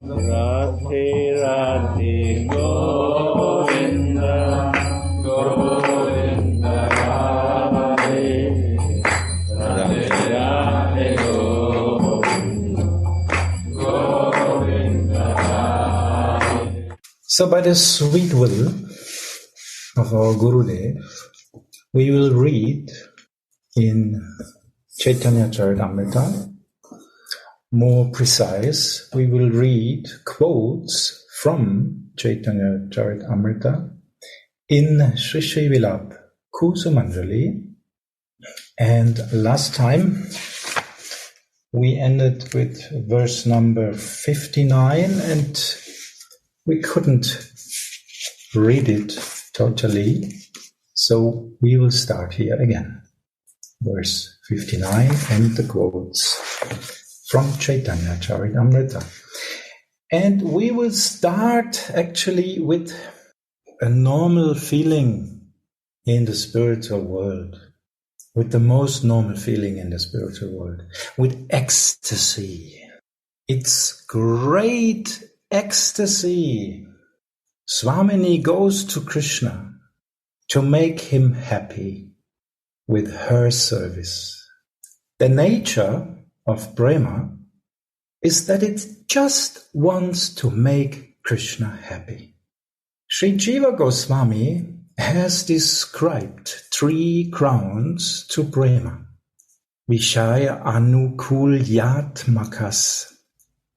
Radhe Radhe Govinda Govinda Radhe Radhe Radhe Govinda Govinda Radhe. So by the sweet will of our Gurudev, we will read in Caitanya Caritamrita. More precise, we will read quotes from Caitanya Caritamrita in Sri Sri Vilapa Kusumanjali. And last time we ended with verse number 59 and we couldn't read it totally. So we will start here again. Verse 59 and the quotes from Caitanya Caritamrita. And we will start actually with a normal feeling in the spiritual world, with the most normal feeling in the spiritual world, with ecstasy. It's great ecstasy. Swamini goes to Krishna to make him happy with her service. The nature of prema is that it just wants to make Krishna happy. Sri Jiva Goswami has described 3 grounds to prema. Vishaya anukul yatmakas,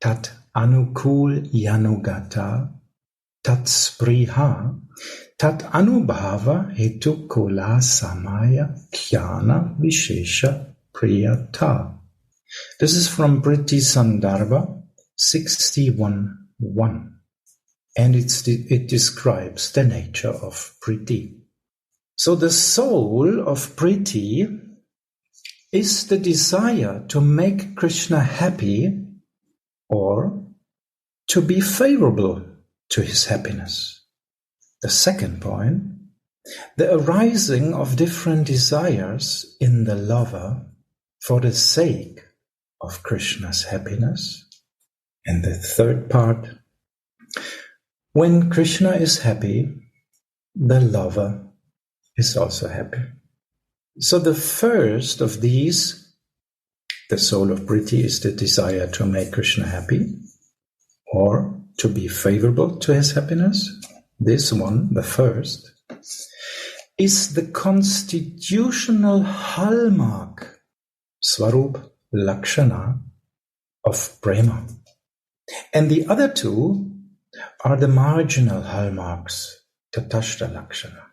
tat anukul yanugata, tat spriha, tat anubhava hetukula samaya khyana vishesha priyata. This is from Priti Sandarbha 61.1, and it describes the nature of Priti. So the soul of Priti is the desire to make Krishna happy or to be favorable to his happiness. The second point, the arising of different desires in the lover for the sake of Krishna's happiness. And the third part, when Krishna is happy, the lover is also happy. So the first of these, the soul of Priti, is the desire to make Krishna happy or to be favorable to his happiness. This one, the first, is the constitutional hallmark, Swarup Lakshana, of prema. And the other 2 are the marginal hallmarks, Tatashta Lakshana.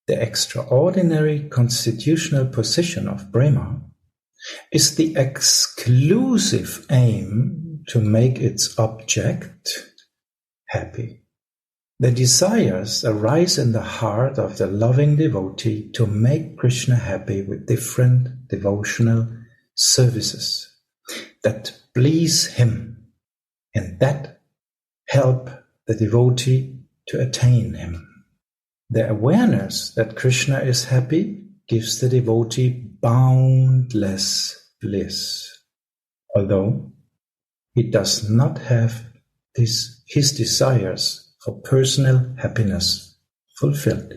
The extraordinary constitutional position of prema is the exclusive aim to make its object happy. The desires arise in the heart of the loving devotee to make Krishna happy with different devotional services that please him and that help the devotee to attain him. The awareness that Krishna is happy gives the devotee boundless bliss, although he does not have his desires for personal happiness fulfilled.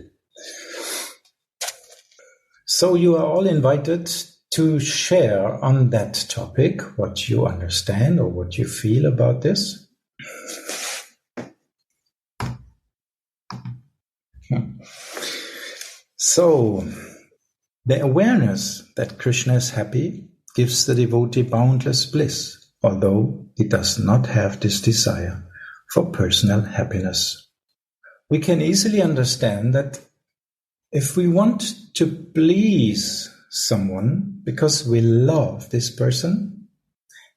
So you are all invited to share on that topic what you understand or what you feel about this. So, the awareness that Krishna is happy gives the devotee boundless bliss, although he does not have this desire for personal happiness. We can easily understand that if we want to please someone because we love this person,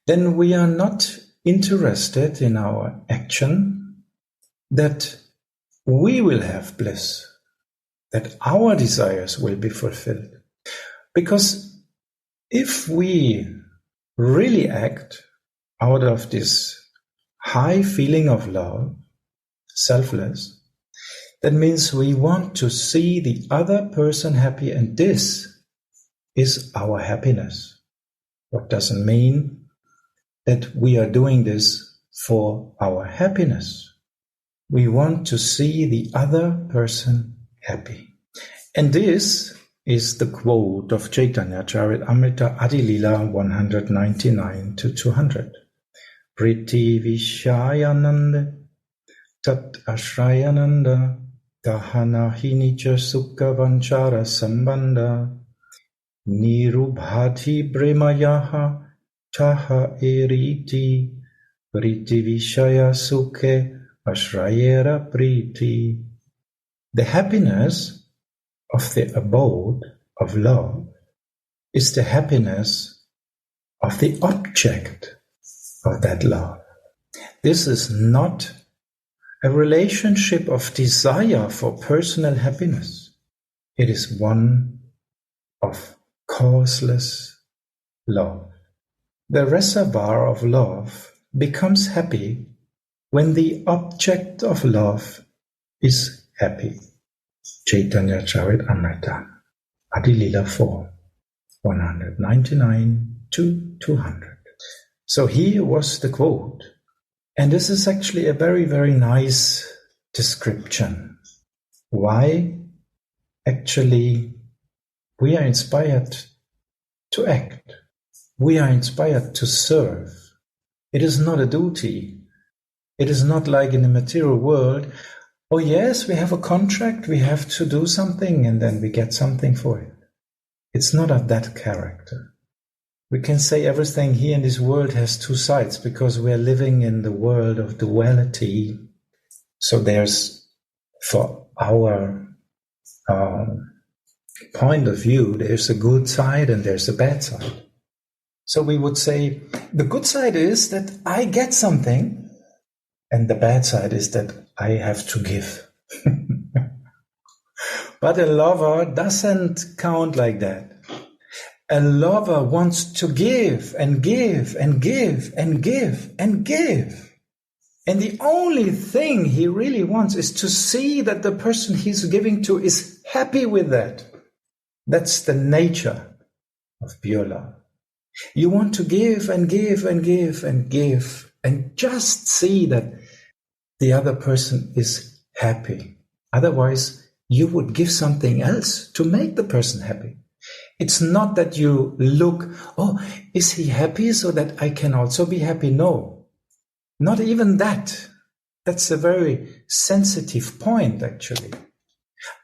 then we are not interested in our action that we will have bliss, that our desires will be fulfilled. Because if we really act out of this high feeling of love, selfless, that means we want to see the other person happy, and this is our happiness. What doesn't mean that we are doing this for our happiness. We want to see the other person happy. And this is the quote of Caitanya Caritamrita Adilila 199-200. Priti Vishayananda Tat Ashrayananda Dahana Hinicha Sukha Vanchara Sambandha Nirubhati Bremayaha Taha Eriti Priti Vishaya Sukhe Ashrayera Priti. The happiness of the abode of love is the happiness of the object of that love. This is not a relationship of desire for personal happiness. It is one of causeless love. The reservoir of love becomes happy when the object of love is happy. Caitanya Caritamrita, Adilila 4, 199-200. So here was the quote. And this is actually a very, very nice description. Why actually we are inspired to act. We are inspired to serve. It is not a duty. It is not like in the material world. Oh yes, we have a contract, we have to do something and then we get something for it. It's not of that character. We can say everything here in this world has two sides because we are living in the world of duality. So there's, for our point of view, there's a good side and there's a bad side. So we would say the good side is that I get something and the bad side is that I have to give. But a lover doesn't count like that. A lover wants to give and give and give and give and give. And the only thing he really wants is to see that the person he's giving to is happy with that. That's the nature of pure love. You want to give and give and give and give and just see that the other person is happy. Otherwise, you would give something else to make the person happy. It's not that you look, oh, is he happy so that I can also be happy? No, not even that. That's a very sensitive point, actually.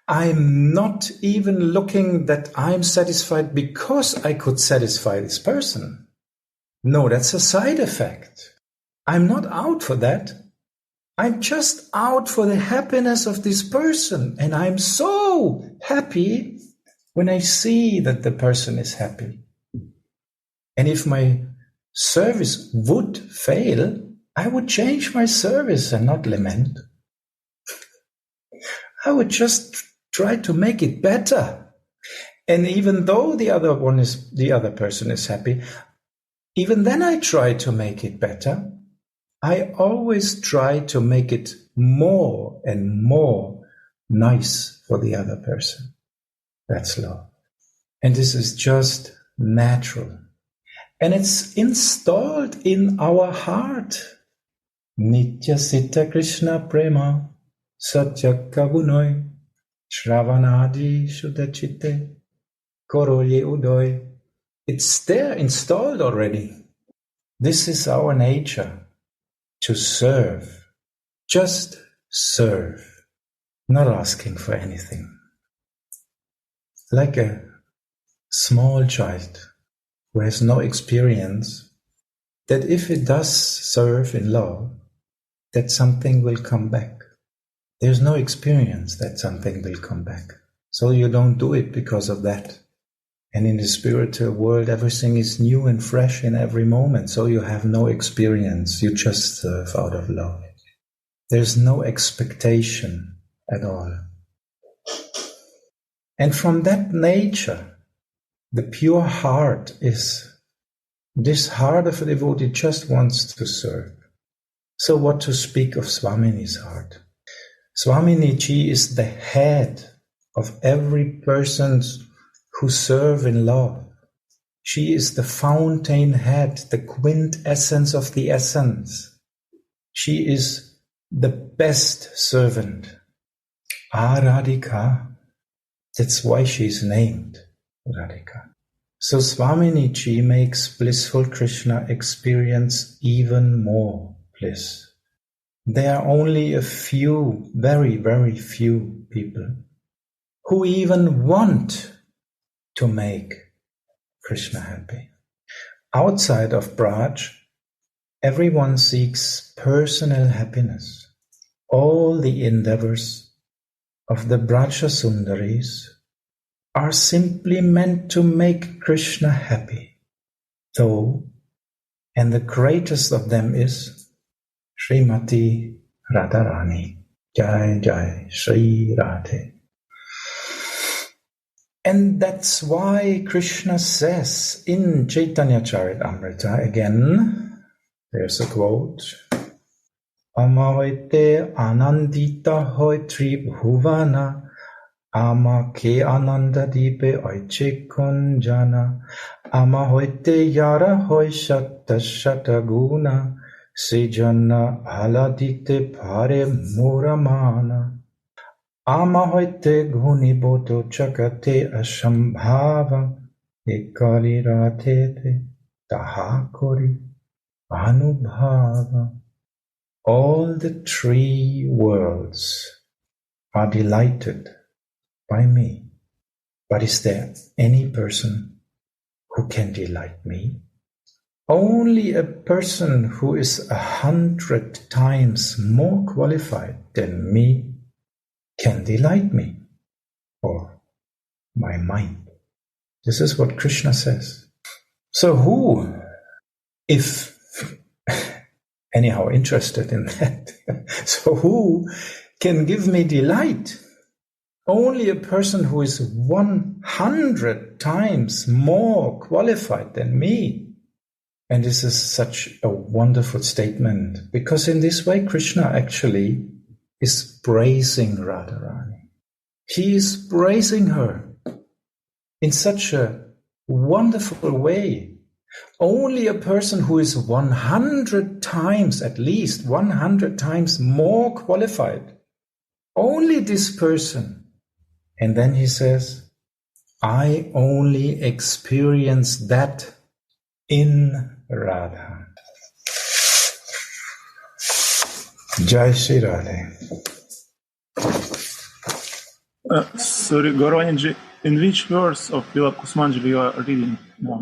I'm not even looking that I'm satisfied because I could satisfy this person. No, that's a side effect. I'm not out for that. I'm just out for the happiness of this person. And I'm so happy when I see that the person is happy. And if my service would fail, I would change my service and not lament. I would just try to make it better. And even though the other person is happy, even then I try to make it better. I always try to make it more and more nice for the other person. That's love. And this is just natural. And it's installed in our heart. Nitya Siddha Krishna Prema Satya Kabunoi Shravanadi Shuddhachitte Koroye Udoy. It's there installed already. This is our nature. To serve. Just serve. Not asking for anything. Like a small child who has no experience, that if it does serve in love, that something will come back. There's no experience that something will come back. So you don't do it because of that. And in the spiritual world, everything is new and fresh in every moment. So you have no experience. You just serve out of love. There's no expectation at all. And from that nature, the pure heart is, this heart of a devotee just wants to serve. So what to speak of Swamini's heart? Swaminiji is the head of every person who serve in love. She is the fountain head, the quintessence of the essence. She is the best servant. Radhika, that's why she's named Radhika. So Swaminiji makes blissful Krishna experience even more bliss. There are only a few, very, very few people who even want to make Krishna happy. Outside of Braj, everyone seeks personal happiness. All the endeavors of the Braja Sundaris are simply meant to make Krishna happy. Though, and the greatest of them is Srimati Radharani. Jai Jai Shri Radhe. And that's why Krishna says in Caitanya Caritamrita again, there's a quote, Amahoite anandita hoi tribhuvana, ama ke ananda dipe oiche kunjana, amahoite yara hoi shatta shatta guna, sejana haladite pare muramana. Amahoite guni boto chakate ashambhava, ekari ratete tahakori anubhava. All the three worlds are delighted by me. But is there any person who can delight me? Only a person who is 100 times more qualified than me can delight me, or my mind. This is what Krishna says. So who, if anyhow interested in that, so who can give me delight? Only a person who is 100 times more qualified than me. And this is such a wonderful statement, because in this way Krishna actually is praising Radharani. He is praising her in such a wonderful way. Only a person who is 100 times, at least 100 times more qualified, only this person. And then he says, I only experience that in Radha. Jai Shri Radhe. Sorry, Gauravaniji, in which verse of Vilapa Kusumanjali you are reading now?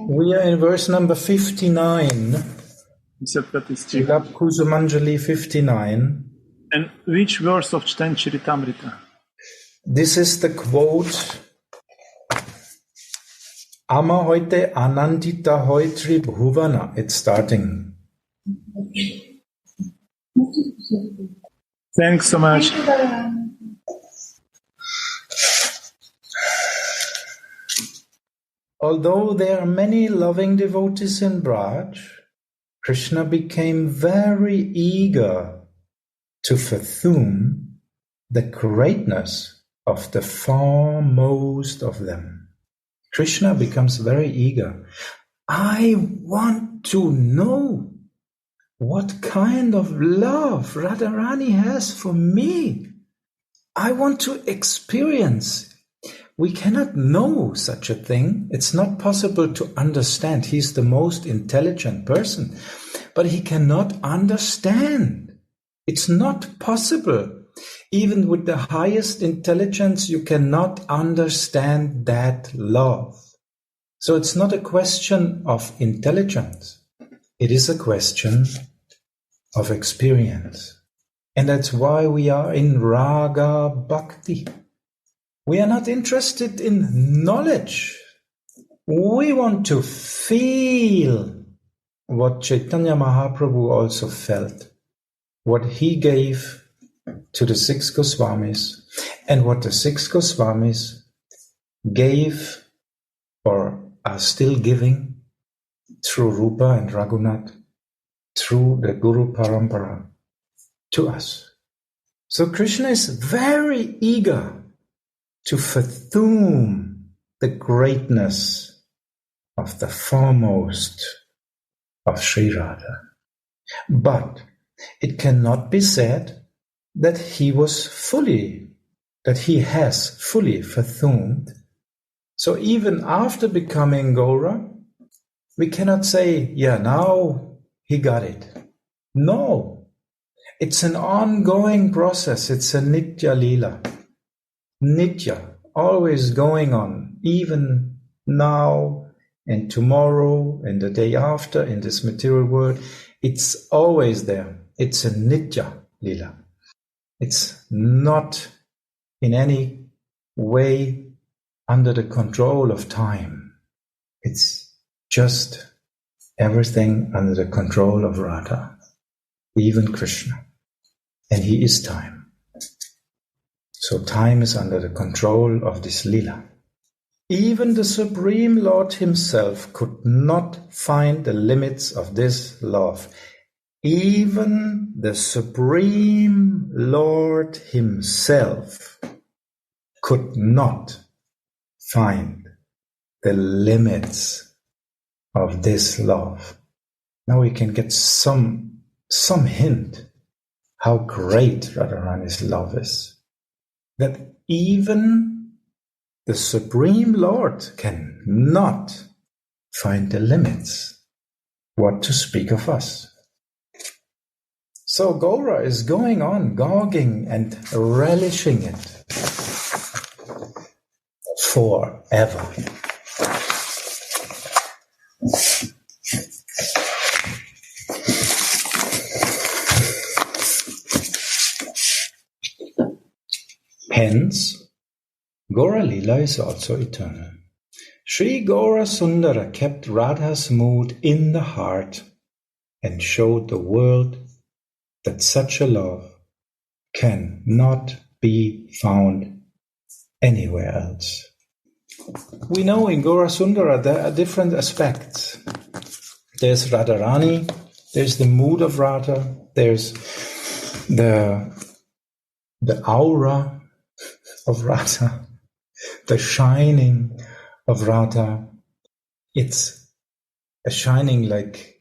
We are in verse number 59. 55 стих. Vilapa Kusumanjali 59. And which verse of Caitanya Caritamrita? This is the quote, Ama hoite anandita hoitri bhuvana. It's starting. Thanks so much. Although there are many loving devotees in Braj, Krishna became very eager to fathom the greatness of the foremost of them. Krishna becomes very eager. I want to know what kind of love Radharani has for me. I want to experience. We cannot know such a thing. It's not possible to understand. He's the most intelligent person, but he cannot understand. It's not possible. Even with the highest intelligence, you cannot understand that love. So it's not a question of intelligence. It is a question of experience. And that's why we are in Raga Bhakti. We are not interested in knowledge. We want to feel what Chaitanya Mahaprabhu also felt, what he gave to the 6 Goswamis, and what the 6 Goswamis gave or are still giving through Rupa and Raghunath, through the Guru Parampara, to us. So Krishna is very eager to fathom the greatness of the foremost of Sri Radha. But it cannot be said that he has fully fathomed. So even after becoming Gaura, we cannot say, yeah, now he got it. No, it's an ongoing process. It's a Nitya Lila. Nitya, always going on, even now and tomorrow and the day after in this material world. It's always there. It's a Nitya Lila. It's not in any way under the control of time. It's just everything under the control of Radha, even Krishna. And he is time. So time is under the control of this Lila. Even the Supreme Lord himself could not find the limits of this love. Even the Supreme Lord himself could not find the limits of this love. Now we can get some hint how great Radharani's love is. That even the Supreme Lord cannot find the limits. What to speak of us? So Gaura is going on, gogging and relishing it forever. Hence, Gaura Lila is also eternal. Sri Gaura Sundara kept Radha's mood in the heart and showed the world that such a love cannot be found anywhere else. We know in Gaura Sundara there are different aspects. There's Radharani, there's the mood of Radha, there's the aura of Radha, the shining of Radha. It's a shining like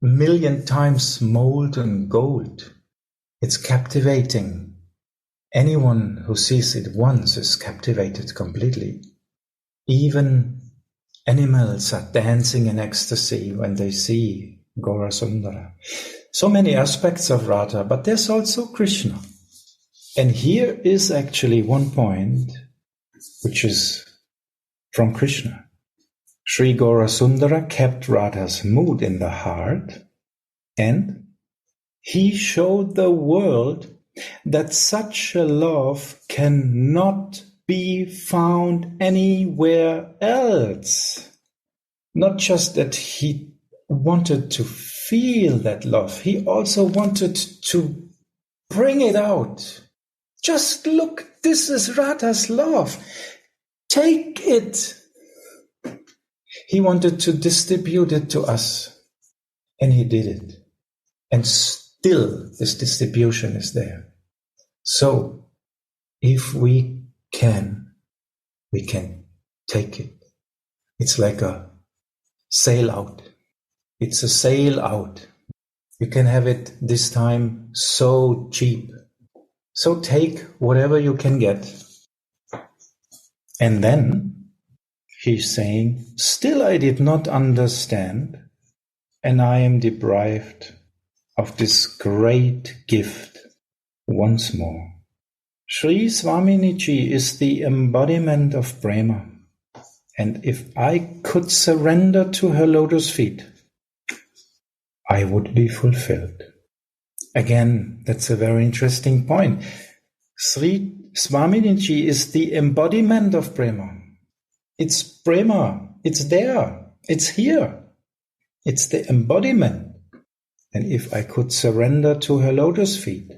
1,000,000 times molten gold. It's captivating. Anyone who sees it once is captivated completely. Even animals are dancing in ecstasy when they see Gaura Sundara. So many aspects of Radha, but there's also Krishna. And here is actually one point which is from Krishna. Sri Gaura Sundara kept Radha's mood in the heart, and he showed the world that such a love cannot be found anywhere else. Not just that he wanted to feel that love, he also wanted to bring it out. Just look, this is Radha's love. Take it. He wanted to distribute it to us, and he did it. And still, this distribution is there. So, if we can take it. It's like a sail out. It's a sail out. You can have it this time so cheap. So take whatever you can get. And then he's saying, still I did not understand, and I am deprived of this great gift once more. Sri Swaminiji is the embodiment of prema, and if I could surrender to her lotus feet, I would be fulfilled. Again, that's a very interesting point. Sri Swaminiji is the embodiment of prema. It's prema. It's there. It's here. It's the embodiment. And if I could surrender to her lotus feet,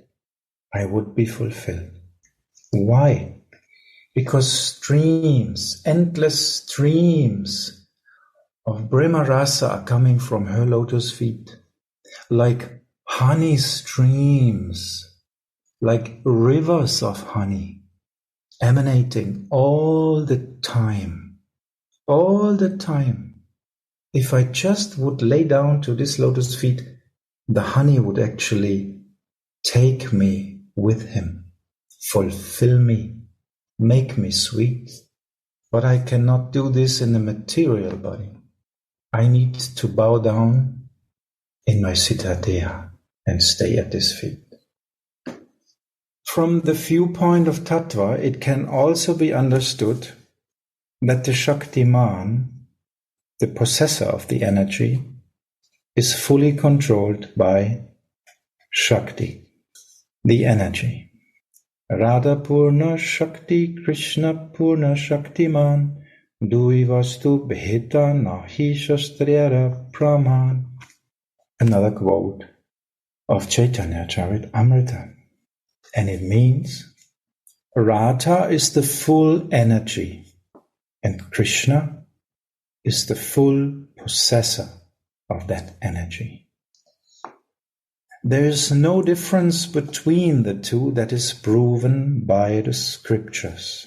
I would be fulfilled. Why? Because streams, endless streams of Brahma Rasa are coming from her lotus feet, like honey streams, like rivers of honey, emanating all the time. All the time. If I just would lay down to this lotus feet, the honey would actually take me with him, fulfill me, make me sweet. But I cannot do this in the material body. I need to bow down in my Siddha Deha and stay at his feet. From the viewpoint of Tattva, it can also be understood that the Shaktiman, the possessor of the energy, is fully controlled by Shakti, the energy. Radha Purna Shakti Krishna Purna Shaktiman Dui Vastu Bheta Nahi Shastriyara Praman. Another quote of Caitanya Caritamrita. And it means Radha is the full energy and Krishna is the full possessor of that energy. There is no difference between the two that is proven by the scriptures.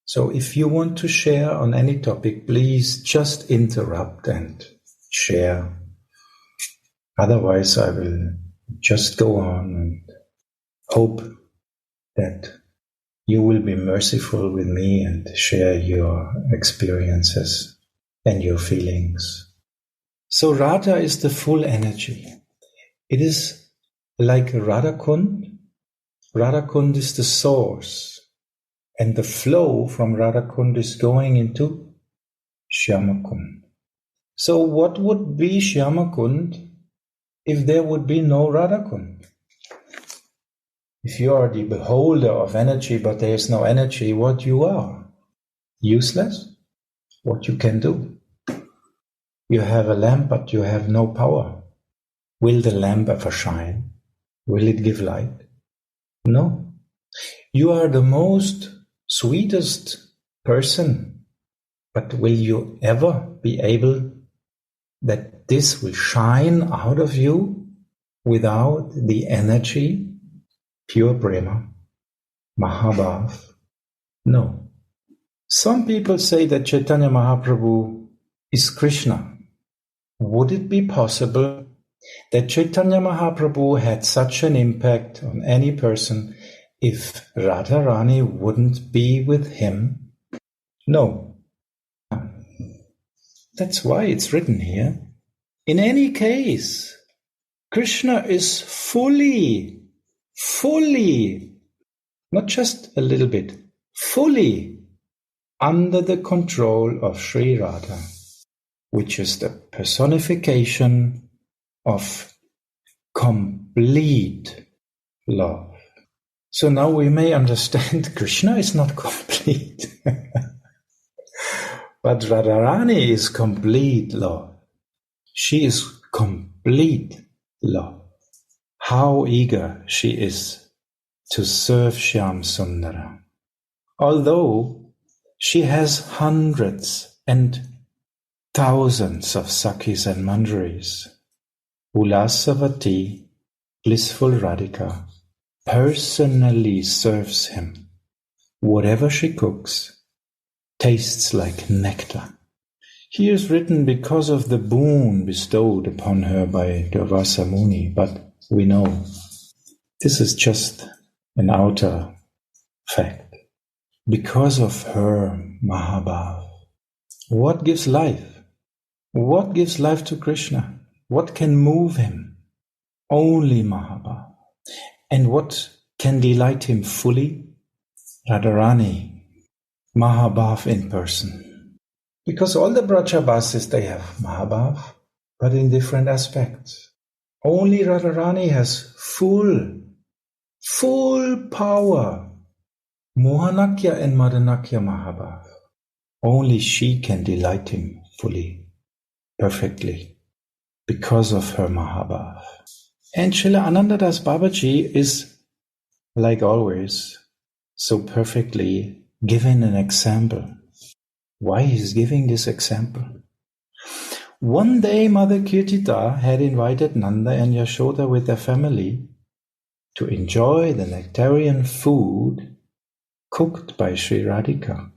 So if you want to share on any topic, please just interrupt and share. Otherwise, I will just go on and hope that you will be merciful with me and share your experiences and your feelings. So Radha is the full energy. It is like Radhakund. Radhakund is the source, and the flow from Radhakund is going into Shyamakund. So what would be Shyamakund if there would be no Radhakund? If you are the beholder of energy, but there is no energy, what you are? Useless? What you can do? You have a lamp, but you have no power. Will the lamp ever shine? Will it give light? No. You are the most sweetest person, but will you ever be able that this will shine out of you without the energy, pure prema, Mahabhav? No. Some people say that Chaitanya Mahaprabhu is Krishna. Would it be possible that Chaitanya Mahaprabhu had such an impact on any person if Radharani wouldn't be with him? No. That's why it's written here. In any case, Krishna is fully, not just a little bit, fully under the control of Sri Radha, which is the personification of complete love. So now we may understand Krishna is not complete. But Radharani is complete love. She is complete love. How eager she is to serve Shyam Sundara. Although she has hundreds and thousands of Sakhis and Manjaris, Ulasavati, blissful Radhika, personally serves him. Whatever she cooks tastes like nectar. Here is written because of the boon bestowed upon her by Durvasa Muni, but we know this is just an outer fact. Because of her Mahabhav. What gives life? What gives life to Krishna? What can move him? Only Mahabhav. And what can delight him fully? Radharani, Mahabhav in person. Because all the Brajabasis, they have Mahabhav, but in different aspects. Only Radharani has full power. Mohanakya and Madanakya Mahabhav. Only she can delight him fully, perfectly, because of her Mahabhav. And Srila Anandadas Babaji is, like always, so perfectly given an example. Why he's giving this example? One day Mother Kirtita had invited Nanda and Yashoda with their family to enjoy the nectarian food cooked by Sri Radhika.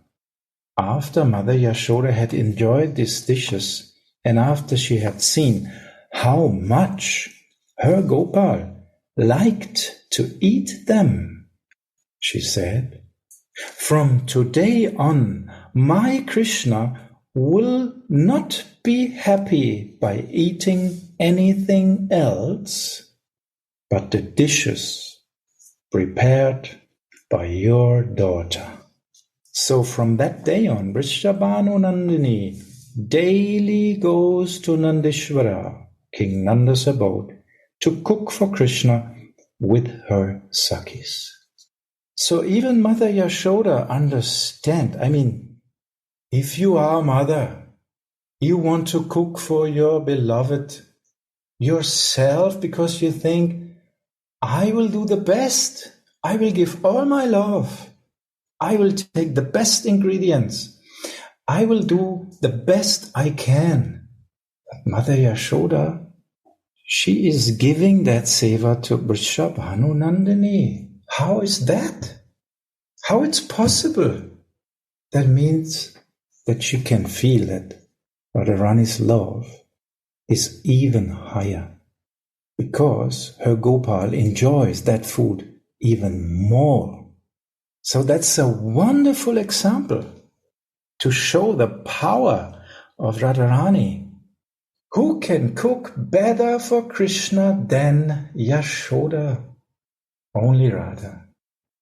After Mother Yashoda had enjoyed these dishes and after she had seen how much her Gopal liked to eat them. She said, "From today on, my Krishna will not be happy by eating anything else but the dishes prepared by your daughter." So from that day on, Vrishabhanu Nandini daily goes to Nandishvara, King Nanda's abode, to cook for Krishna with her Sakhis. So even Mother Yashoda understand. If you are mother, you want to cook for your beloved yourself because you think, I will do the best. I will give all my love. I will take the best ingredients. I will do the best I can. But Mother Yashoda, she is giving that seva to Vrishabhanu Nandini. How is that? How it's possible? That means that she can feel that Radharani's love is even higher because her Gopal enjoys that food even more. So that's a wonderful example to show the power of Radharani. Who can cook better for Krishna than Yashoda? Only Radha.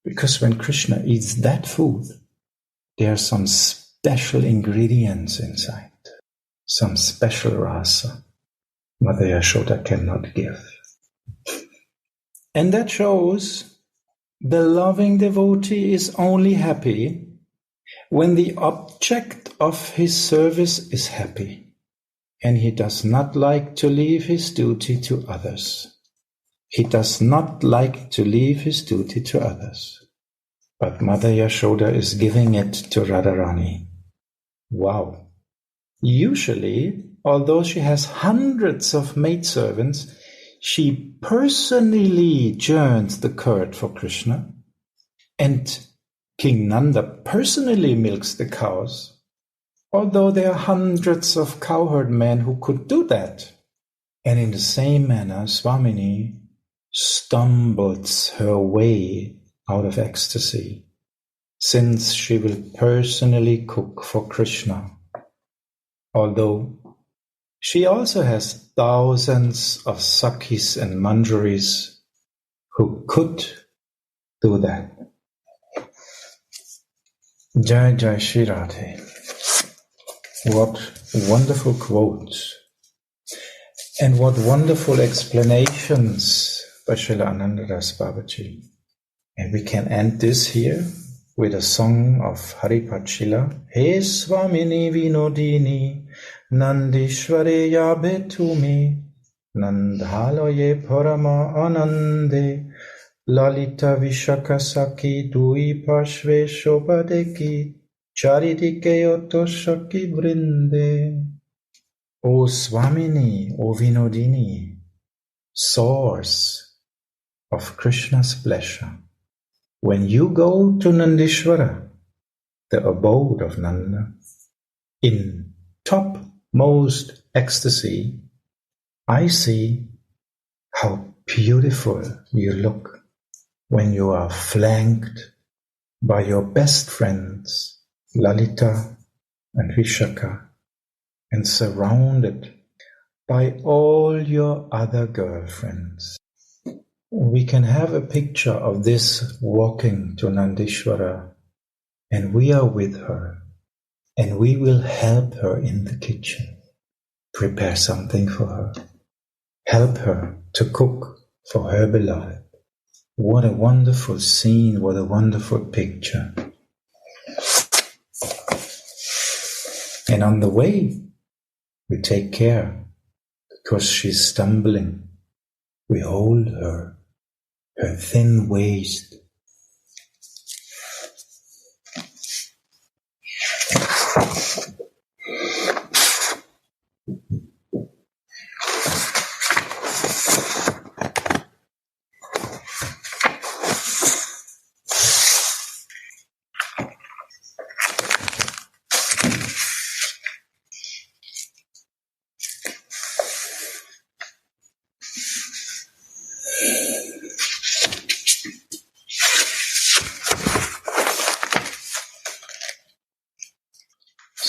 Because when Krishna eats that food, there are some special ingredients inside, some special rasa Mother Yashoda cannot give. And that shows the loving devotee is only happy when the object of his service is happy, and he does not like to leave his duty to others. He does not like to leave his duty to others. But Mother Yashoda is giving it to Radharani. Wow. Usually, although she has hundreds of maidservants, she personally churns the curd for Krishna, and King Nanda personally milks the cows, although there are hundreds of cowherd men who could do that. And in the same manner, Swamini stumbles her way out of ecstasy, since she will personally cook for Krishna, although she also has thousands of Sakhis and Manjaris who could do that. Jai Jai Shri Radhe. What wonderful quotes and what wonderful explanations by Srila Anandadas Babaji. And we can end this here with a song of Haripachila. He Swamini Vinodini Nandishware Yabetumi Nandhaloye Parama Anande Lalita Vishaka Saki Dui Pashve Shobadeki Charidike Otoshaki Vrinde. O Swamini, O Vinodini, source of Krishna's pleasure. When you go to Nandishvara, the abode of Nanda, in topmost ecstasy, I see how beautiful you look when you are flanked by your best friends, Lalita and Vishaka, and surrounded by all your other girlfriends. We can have a picture of this walking to Nandishvara, and we are with her, and we will help her in the kitchen, prepare something for her, help her to cook for her beloved. What a wonderful scene, what a wonderful picture. And on the way, we take care, because she's stumbling. We hold her thin waist.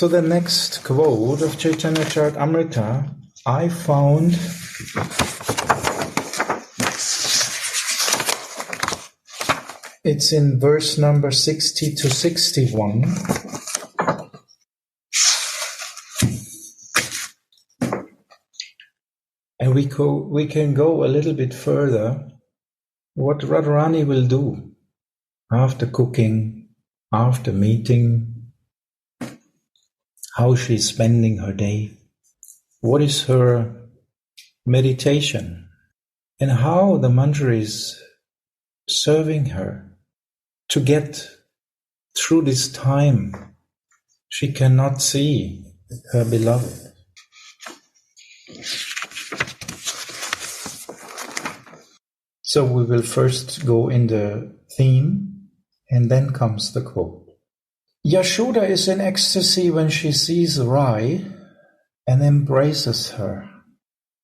So the next quote of Caitanya Caritamrita I found it's in verse number 60 to 61. And we can go a little bit further. What Radharani will do after cooking, after meeting, how she's spending her day, what is her meditation, and how the mantra is serving her to get through this time she cannot see her beloved. So we will first go in the theme, and then comes the quote. Yashoda is in ecstasy when she sees Rai and embraces her,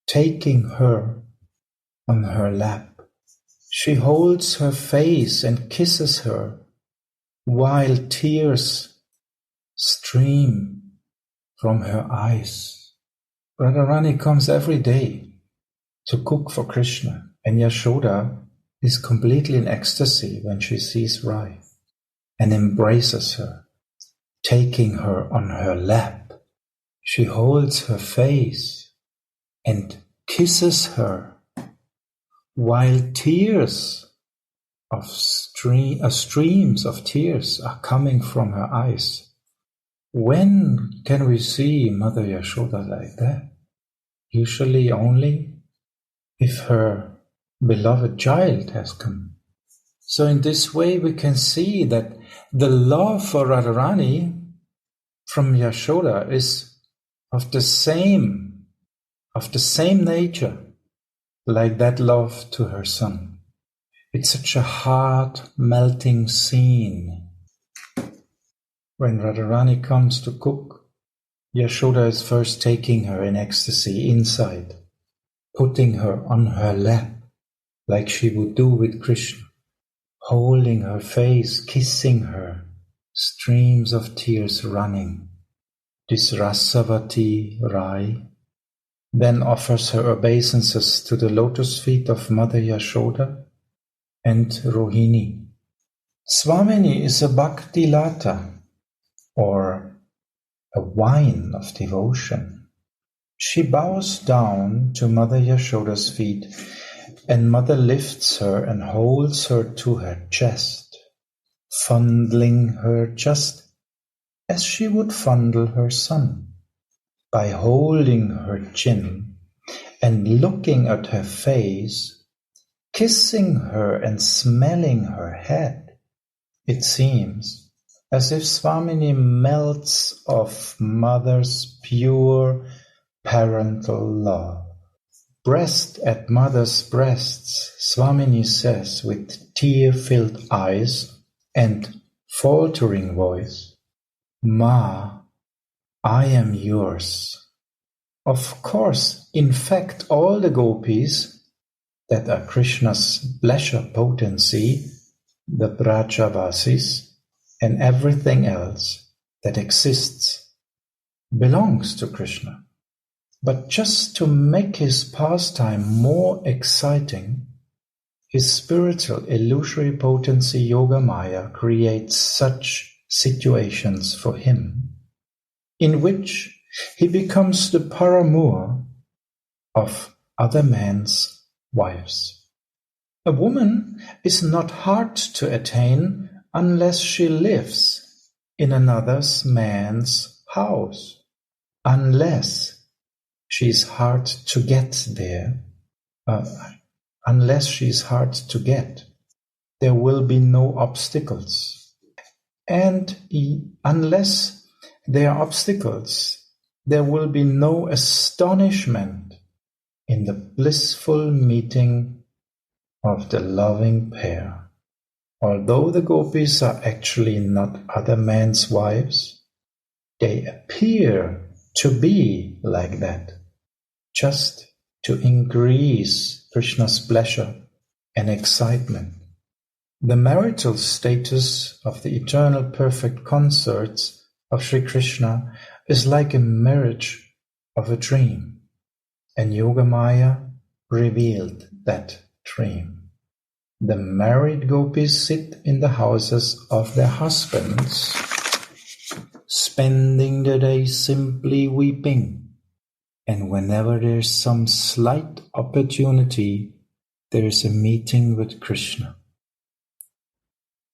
taking her on her lap. She holds her face and kisses her, while tears stream from her eyes. Radharani comes every day to cook for Krishna, and Yashoda is completely in ecstasy when she sees Rai and embraces her, taking her on her lap. She holds her face and kisses her, while tears of streams of tears are coming from her eyes. When can we see Mother Yashoda like that? Usually only if her beloved child has come. So in this way we can see that the love for Radharani from Yashoda is of the same nature like that love to her son. It's such a heart-melting scene. When Radharani comes to cook, Yashoda is first taking her in ecstasy inside, putting her on her lap, like she would do with Krishna, holding her face, kissing her, streams of tears running. This Rasavati Rai then offers her obeisances to the lotus feet of Mother Yashoda and Rohini. Swamini is a bhakti lata, or a wine of devotion. She bows down to Mother Yashoda's feet, and Mother lifts her and holds her to her chest, fondling her just as she would fondle her son, by holding her chin and looking at her face, kissing her and smelling her head. It seems as if Swamini melts of Mother's pure parental love. Breast at Mother's breasts, Swamini says with tear-filled eyes and faltering voice, Ma, I am yours. Of course, in fact, all the gopis that are Krishna's pleasure potency, the Brajavasis, and everything else that exists belongs to Krishna. But just to make his pastime more exciting, his spiritual illusory potency Yoga Maya creates such situations for him, in which he becomes the paramour of other men's wives. A woman is not hard to attain unless she lives in another man's house, unless she is hard to get there. Unless she is hard to get, there will be no obstacles. And unless there are obstacles, there will be no astonishment in the blissful meeting of the loving pair. Although the gopis are actually not other men's wives, they appear to be like that, just to increase Krishna's pleasure and excitement. The marital status of the eternal perfect consorts of Sri Krishna is like a marriage of a dream, and Yogamaya revealed that dream. The married gopis sit in the houses of their husbands, spending the day simply weeping, and whenever there's some slight opportunity, there is a meeting with Krishna.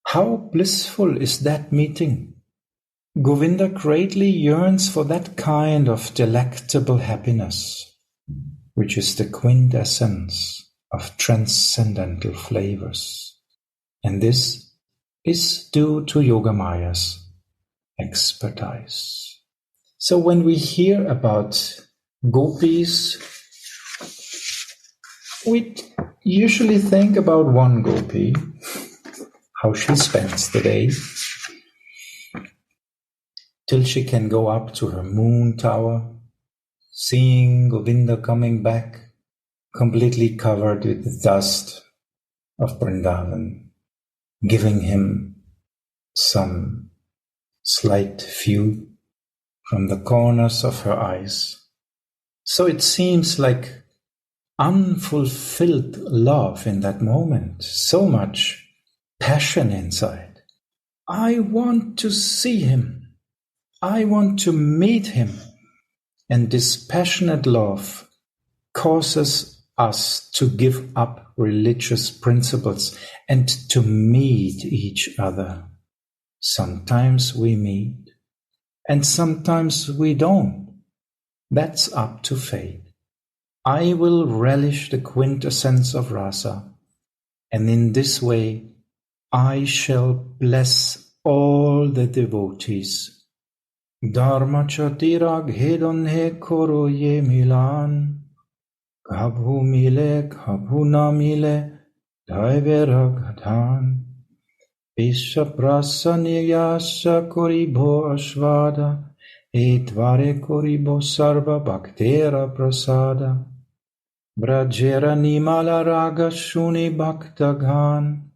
How blissful is that meeting! Govinda greatly yearns for that kind of delectable happiness, which is the quintessence of transcendental flavors. And this is due to Yogamaya's expertise. So when we hear about gopis, we usually think about one gopi, how she spends the day, till she can go up to her moon tower, seeing Govinda coming back, completely covered with the dust of Vrindavan, giving him some slight view from the corners of her eyes. So it seems like unfulfilled love in that moment, so much passion inside. I want to see him. I want to meet him. And this passionate love causes us to give up religious principles and to meet each other. Sometimes we meet and sometimes we don't. That's up to fate. I will relish the quintessence of rasa, and in this way I shall bless all the devotees. Dharma chatirag hedon he koro ye milan, kabhu mile kabhu na mile, dhaivera gadhan. Isha prasa niyasha koribo ashvada, etvare koribo sarva bhaktera prasada. Brajera nimala raga shuni bhaktaghan,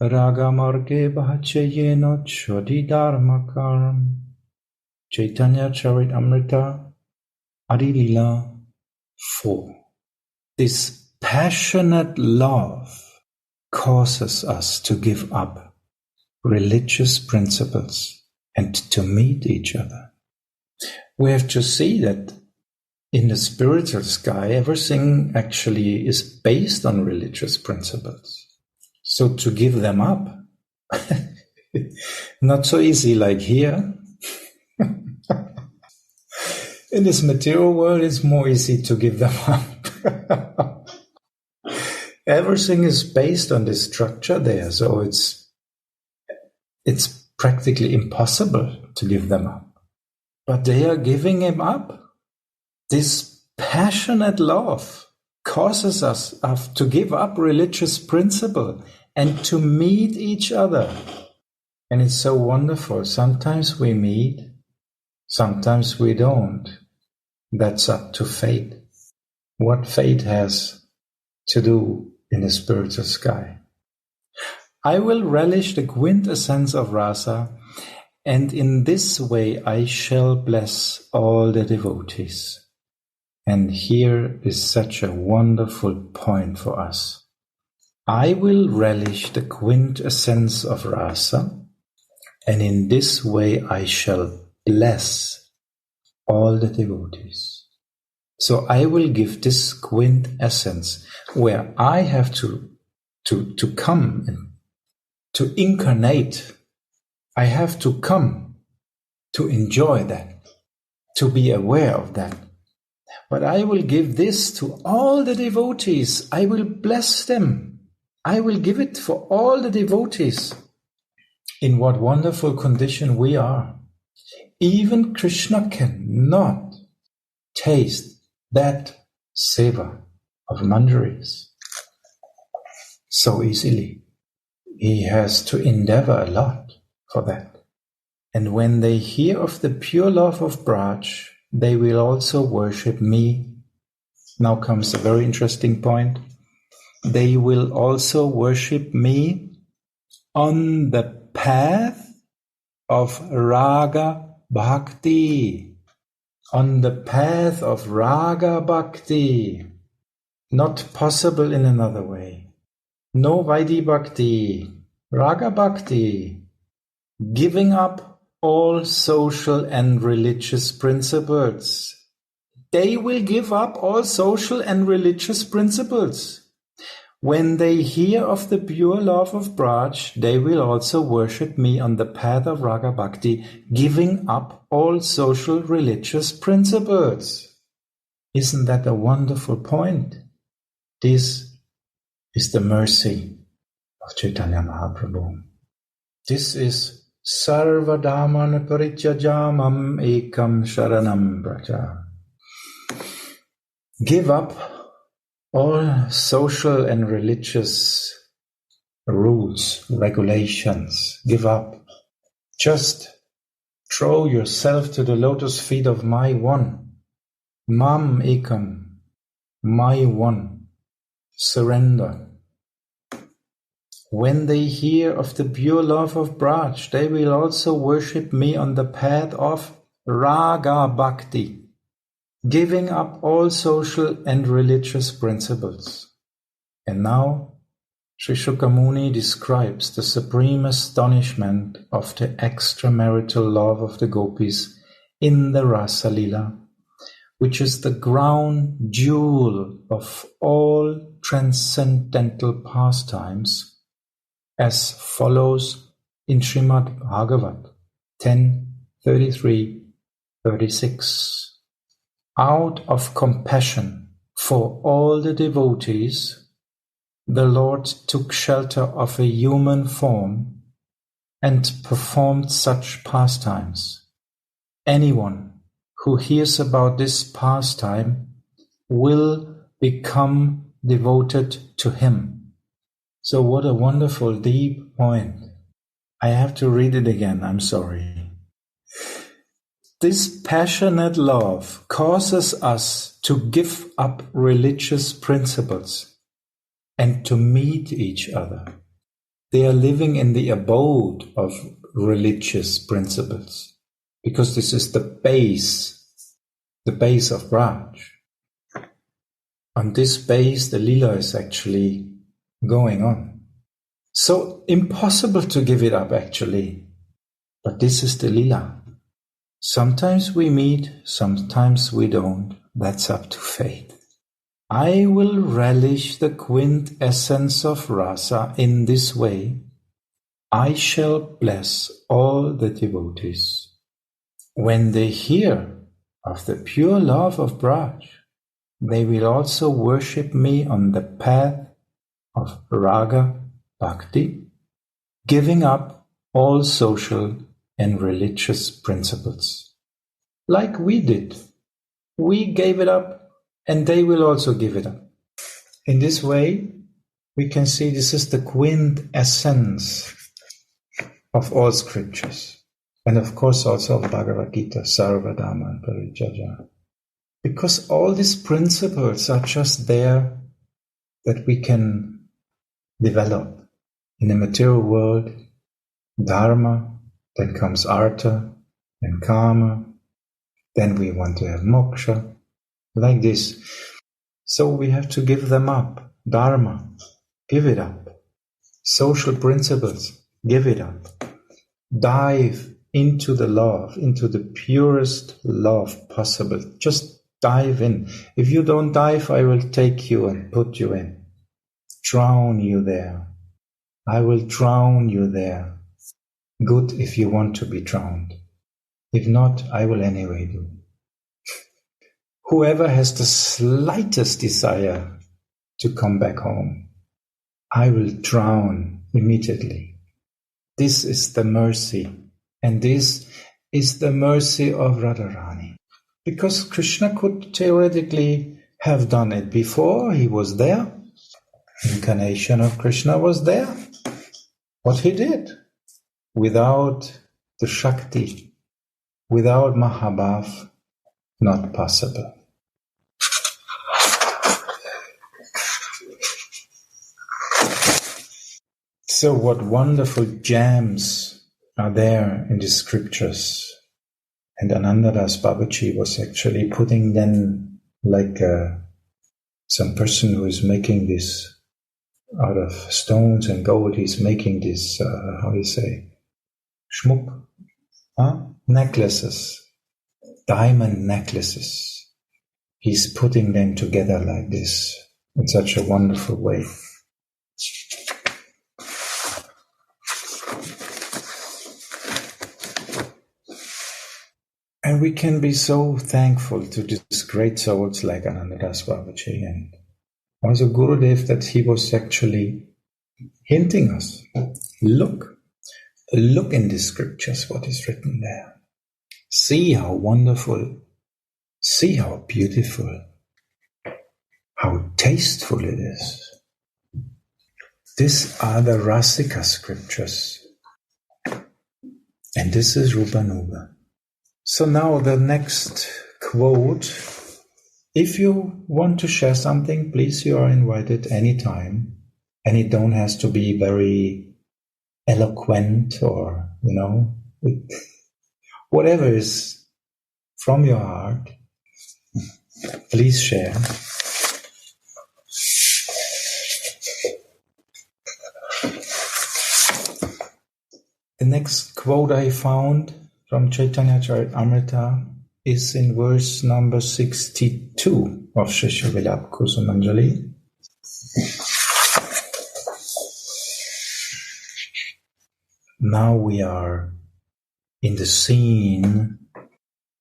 raga marge bhachayeno chodi dharma karam. Caitanya Caritamrita Adi Lila 4. This passionate love causes us to give up religious principles and to meet each other. We have to see that in the spiritual sky, everything actually is based on religious principles. So to give them up, not so easy like here. In this material world, it's more easy to give them up. Everything is based on this structure there, so it's practically impossible to give them up. But they are giving him up. This passionate love causes us to give up religious principle and to meet each other. And it's so wonderful. Sometimes we meet, sometimes we don't. That's up to fate. What fate has to do in the spiritual sky. I will relish the quintessence of rasa, and in this way I shall bless all the devotees. And here is such a wonderful point for us. I will relish the quintessence of rasa, and in this way I shall bless all the devotees. So I will give this quintessence where I have to come and to incarnate. I have to come to enjoy that, to be aware of that. But I will give this to all the devotees. I will bless them. I will give it for all the devotees. In what wonderful condition we are. Even Krishna cannot taste that seva of manjaris so easily. He has to endeavor a lot for that. And when they hear of the pure love of Braj, they will also worship me. Now comes a very interesting point. They will also worship me on the path of raga bhakti, on the path of raga bhakti, not possible in another way. No Vaidhi bhakti, raga bhakti, giving up all social and religious principles. They will give up all social and religious principles. When they hear of the pure love of Braj, they will also worship me on the path of Raga Bhakti, giving up all social religious principles. Isn't that a wonderful point? This is the mercy of Chaitanya Mahaprabhu. This is Sarvadhamana Parityajamam Ekam Sharanam Braja. Give up all social and religious rules, regulations. Give up. Just throw yourself to the lotus feet of my one. Mam Ekam, my one. Surrender. When they hear of the pure love of Braj, they will also worship me on the path of Raga Bhakti, giving up all social and religious principles. And now, Sri Shuka Muni describes the supreme astonishment of the extramarital love of the gopis in the Rasa Lila, which is the crown jewel of all transcendental pastimes, as follows in Srimad Bhagavat 10:33-36. Out of compassion for all the devotees, the Lord took shelter of a human form and performed such pastimes. Anyone who hears about this pastime will become devoted to him. So what a wonderful deep point. I have to read it again, I'm sorry. This passionate love causes us to give up religious principles and to meet each other. They are living in the abode of religious principles, because this is the base of Braj. On this base, the Leela is actually going on. So impossible to give it up actually, but this is the Leela. Sometimes we meet, sometimes we don't. That's up to fate. I will relish the quintessence of rasa in this way. I shall bless all the devotees. When they hear of the pure love of Braj, they will also worship me on the path of Raga Bhakti, giving up all social and religious principles. Like we did. We gave it up and they will also give it up. In this way, we can see this is the quintessence of all scriptures. And of course also of Bhagavad Gita, Sarvadhamma and Parityajya. Because all these principles are just there that we can develop. In the material world, Dharma, then comes Artha, then Kama, then we want to have Moksha, like this. So we have to give them up. Dharma, give it up. Social principles, give it up. Dive into the love, into the purest love possible. Just dive in. If you don't dive, I will take you and put you in. Drown you there. I will drown you there. Good if you want to be drowned. If not, I will anyway do. Whoever has the slightest desire to come back home, I will drown immediately. This is the mercy, and this is the mercy of Radharani. Because Krishna could theoretically have done it before, he was there. Incarnation of Krishna was there. What he did. Without the Shakti, without Mahabhav, not possible. So what wonderful gems are there in the scriptures. And Anandadas Babaji was actually putting then like some person who is making this out of stones and gold, he's making this, how do you say, schmuck, necklaces, diamond necklaces. He's putting them together like this in such a wonderful way. And we can be so thankful to these great souls like Anandadas Babaji and also Gurudev that he was actually hinting us. Look in the scriptures what is written there. See how wonderful, see how beautiful, how tasteful it is. These are the Rasika scriptures. And this is Rupanuga. So now the next quote. If you want to share something, please, you are invited anytime. And it don't has to be very eloquent or, whatever is from your heart, please share. The next quote I found from Caitanya Caritamrita is in verse number 62 of Shishya Vilapa Kusumanjali. Now we are in the scene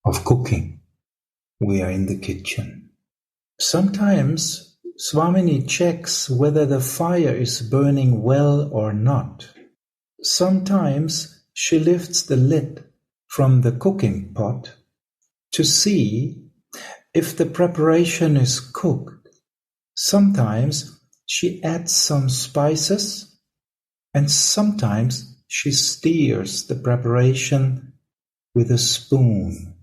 of cooking. We are in the kitchen. Sometimes Swamini checks whether the fire is burning well or not. Sometimes she lifts the lid from the cooking pot to see if the preparation is cooked. Sometimes she adds some spices, and sometimes she steers the preparation with a spoon.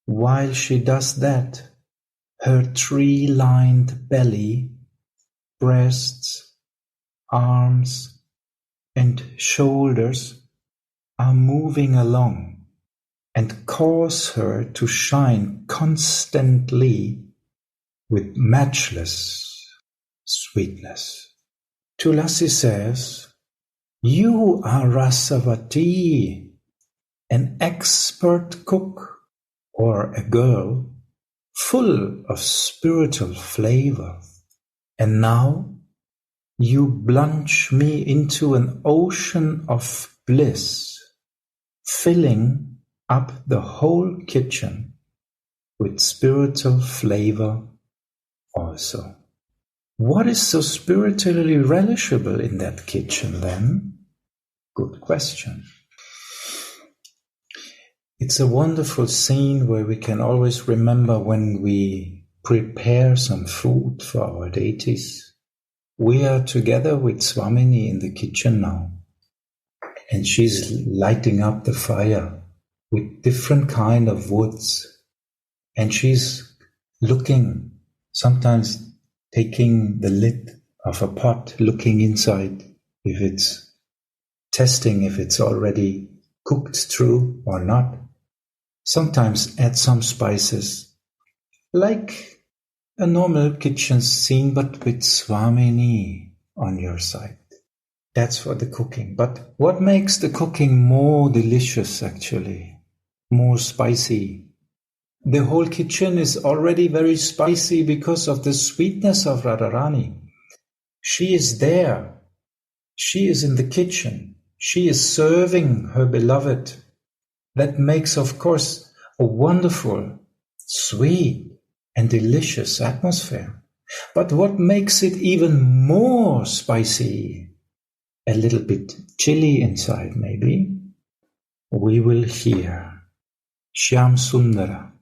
While she does that, her tree-lined belly, breasts, arms, and shoulders are moving along and cause her to shine constantly with matchless sweetness. Tulasi says, "You are Rasavati, an expert cook or a girl full of spiritual flavor, and now you plunge me into an ocean of bliss, filling up the whole kitchen with spiritual flavor also." What is so spiritually relishable in that kitchen then? Good question. It's a wonderful scene where we can always remember when we prepare some food for our deities. We are together with Swamini in the kitchen now, and she's lighting up the fire with different kind of woods, and she's looking, sometimes taking the lid of a pot, looking inside if it's testing if it's already cooked through or not. Sometimes add some spices, like a normal kitchen scene, but with Swamini on your side. That's for the cooking. But what makes the cooking more delicious, actually? More spicy. The whole kitchen is already very spicy because of the sweetness of Radharani. She is there. She is in the kitchen. She is serving her beloved. That makes, of course, a wonderful, sweet, and delicious atmosphere. But what makes it even more spicy? A little bit chilly inside, maybe? We will hear. Shyam Sundara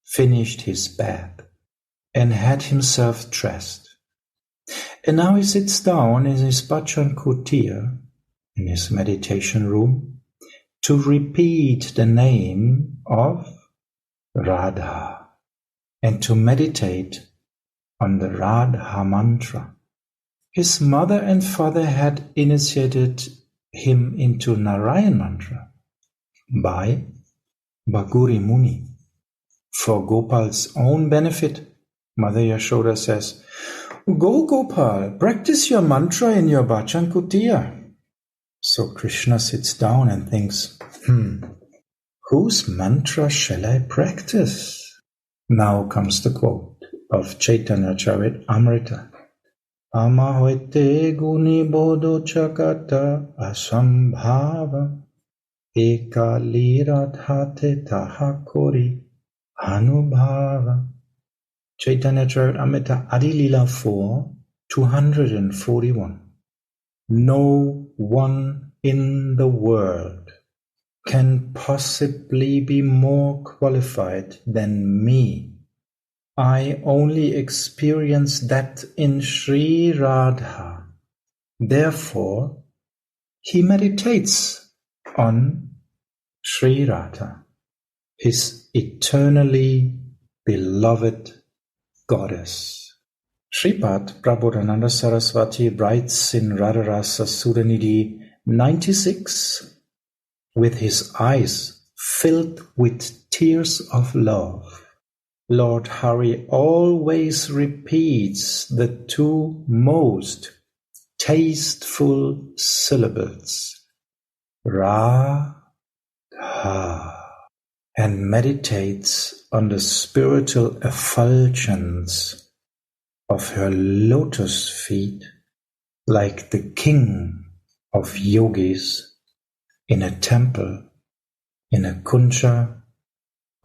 finished his bath and had himself dressed. And now he sits down in his bhajan kutir, in his meditation room, to repeat the name of Radha and to meditate on the Radha mantra. His mother and father had initiated him into Narayan mantra by Bhaguri Muni. For Gopal's own benefit, Mother Yashoda says, "Go, Gopal, practice your mantra in your bhajan kutir." So Krishna sits down and thinks, whose mantra shall I practice? Now comes the quote of Caitanya Caritamrita. Amahoite guni bodo chakata asambhava ekali radhate tahakori anubhava. Caitanya Caritamrita Adilila 4, 241. No one in the world can possibly be more qualified than me. I only experience that in Sri Radha. Therefore, he meditates on Sri Radha, his eternally beloved goddess. Sripad Prabodhananda Saraswati writes in Radharasa Sudanidhi 96, with his eyes filled with tears of love, Lord Hari always repeats the two most tasteful syllables, Radha, and meditates on the spiritual effulgence of her lotus feet like the king of yogis in a temple, in a kunja,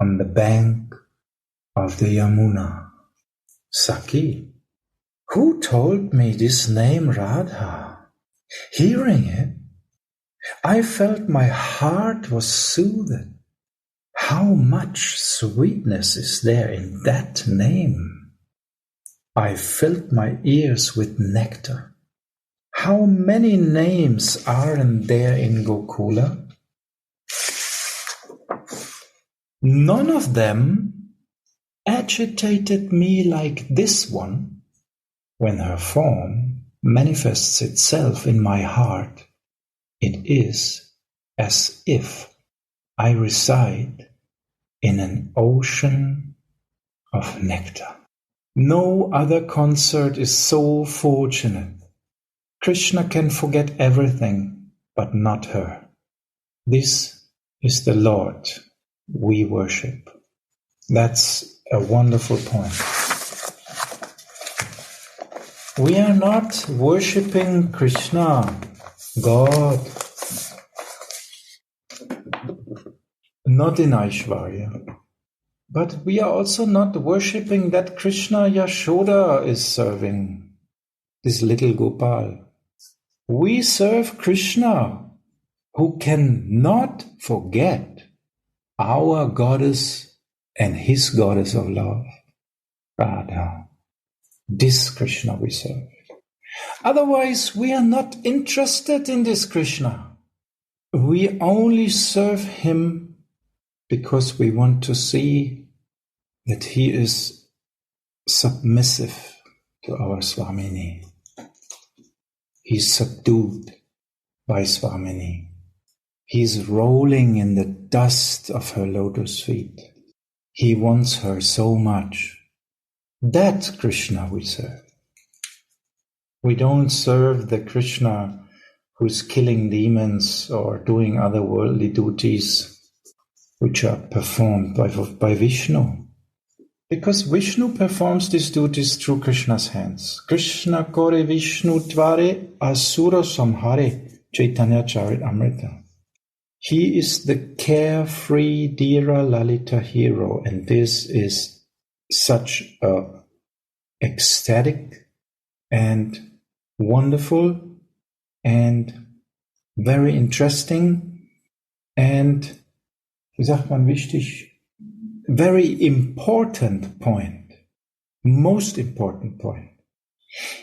on the bank of the Yamuna. Saki, who told me this name Radha? Hearing it, I felt my heart was soothed. How much sweetness is there in that name? I filled my ears with nectar. How many names aren't there in Gokula? None of them agitated me like this one. When her form manifests itself in my heart, it is as if I reside in an ocean of nectar. No other consort is so fortunate. Krishna can forget everything, but not her. This is the Lord we worship. That's a wonderful point. We are not worshipping Krishna, God, not in Aishwarya. But we are also not worshipping that Krishna Yashoda is serving, this little Gopal. We serve Krishna, who cannot forget our goddess and his goddess of love, Radha. This Krishna we serve. Otherwise, we are not interested in this Krishna. We only serve him because we want to see that he is submissive to our Swamini. He's subdued by Swamini. He's rolling in the dust of her lotus feet. He wants her so much. That Krishna we serve. We don't serve the Krishna who's killing demons or doing other worldly duties which are performed by Vishnu. Because Vishnu performs these duties through Krishna's hands. Krishna kore Vishnu tvare asura samhare, Caitanya Caritamrita. He is the carefree Dhira Lalita hero, and this is such a ecstatic and wonderful and very interesting and, wie sagt man, wichtig, very important point, most important point.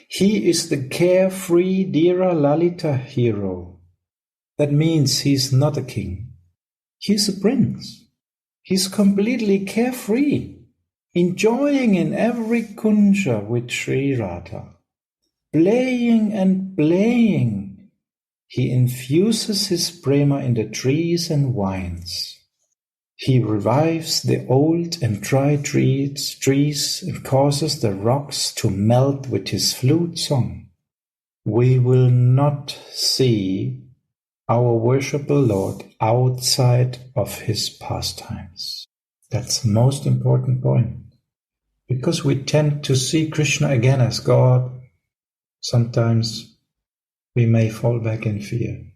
He is the carefree Dhira Lalita hero. That means he's not a king. He's a prince. He's completely carefree, enjoying in every kunja with Sri Radha. Playing and playing, he infuses his prema in the trees and vines. He revives the old and dry trees and causes the rocks to melt with his flute song. We will not see our worshipful Lord outside of his pastimes. That's the most important point. Because we tend to see Krishna again as God, sometimes we may fall back in fear.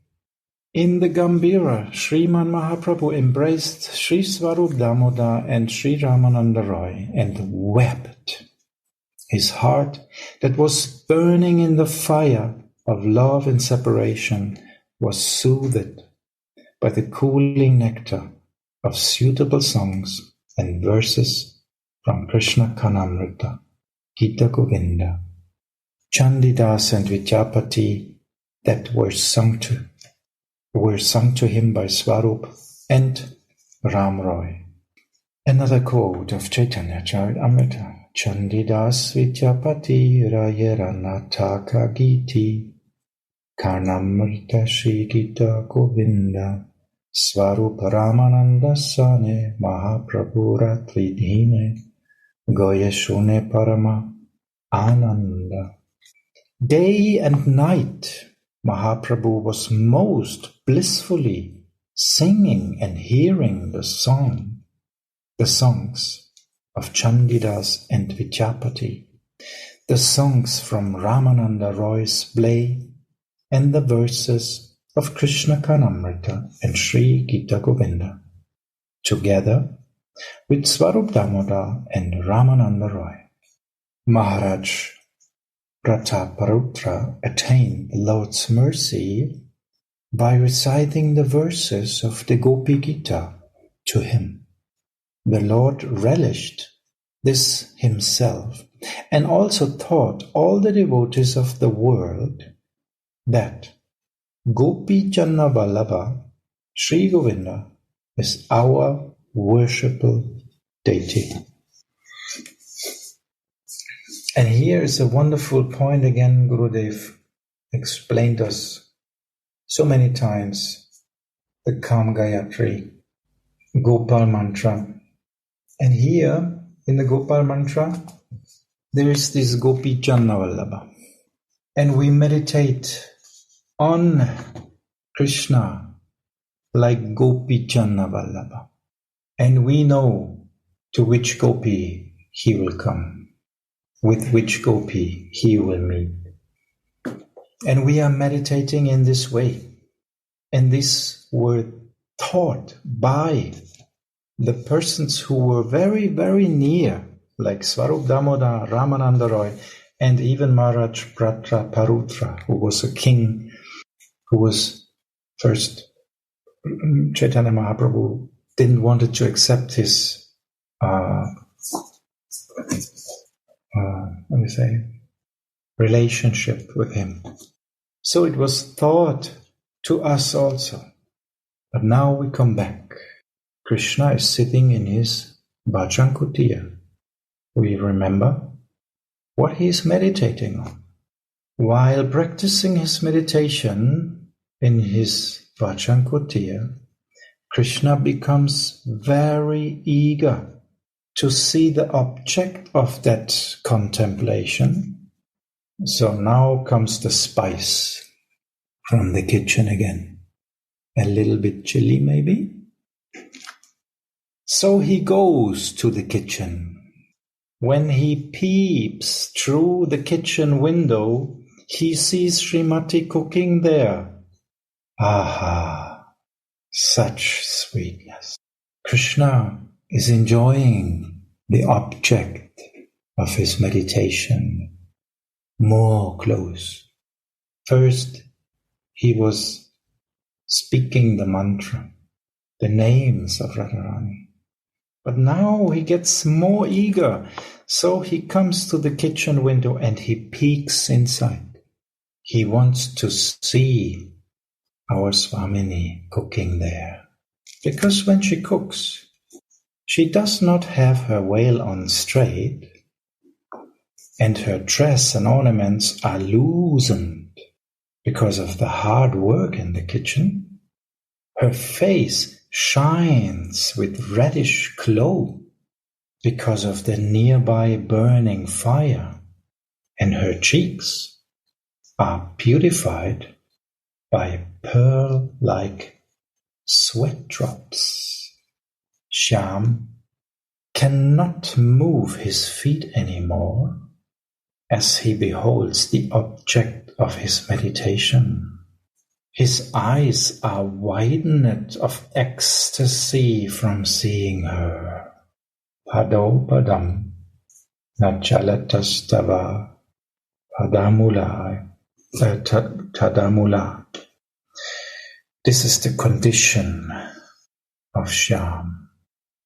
In the Gambhira, Sriman Mahaprabhu embraced Sri Swarup Damodar and Sri Ramananda Roy and wept. His heart, that was burning in the fire of love and separation, was soothed by the cooling nectar of suitable songs and verses from Krishna Caritamrita, Gita Govinda, Chandidas and Vidyapati that were sung to him by Swarup and Ram Roy. Another quote of Caitanya Caritamrita, Chandidas Vidyapati Rayaranataka Giti Caritamrita Shri Gita Govinda Swarupa Ramananda Sane Mahaprabhu Ratridhine Goyeshune Parama Ananda. Day and night Mahaprabhu was most blissfully singing and hearing the songs of Chandidas and Vidyapati, the songs from Ramananda Roy's play, and the verses of Krishna Caritamrita and Sri Gita Govinda, together with Swarup Damodar and Ramananda Roy. Maharaj Prataparutra attained the Lord's mercy by reciting the verses of the Gopi Gita to him. The Lord relished this himself and also taught all the devotees of the world that Gopi Janna Vallabha, Sri Govinda, is our worshipful deity. And here is a wonderful point again. Gurudev explained us so many times the Kam Gayatri, Gopal mantra. And here in the Gopal mantra, there is this Gopi Janna Vallabha. And we meditate on Krishna like Gopi Janna Vallabha. And we know to which Gopi he will come, with which Gopi he will meet. And we are meditating in this way. And these were taught by the persons who were very, very near, like Swarup Damodar, Ramananda Roy, and even Maharaj Prataparutra, who was a king, who was first, Chaitanya Mahaprabhu didn't want to accept his relationship with him. So it was taught to us also. But now we come back. Krishna is sitting in his Bhajan Kutir. We remember what he is meditating on. While practicing his meditation in his Bhajan Kutir, Krishna becomes very eager to see the object of that contemplation. So now comes the spice from the kitchen again. A little bit chilly maybe. So he goes to the kitchen. When he peeps through the kitchen window, he sees Srimati cooking there. Aha, such sweetness. Krishna is enjoying the object of his meditation more close. First, he was speaking the mantra, the names of Radharani. But now he gets more eager, so he comes to the kitchen window and he peeks inside. He wants to see our Swamini cooking there. Because when she cooks, she does not have her veil on straight, and her dress and ornaments are loosened because of the hard work in the kitchen. Her face shines with reddish glow because of the nearby burning fire, and her cheeks are purified by pearl-like sweat drops. Shyam cannot move his feet anymore as he beholds the object of his meditation. His eyes are widened of ecstasy from seeing her. Pado padam nachalatastava tadamula. This is the condition of Shyam.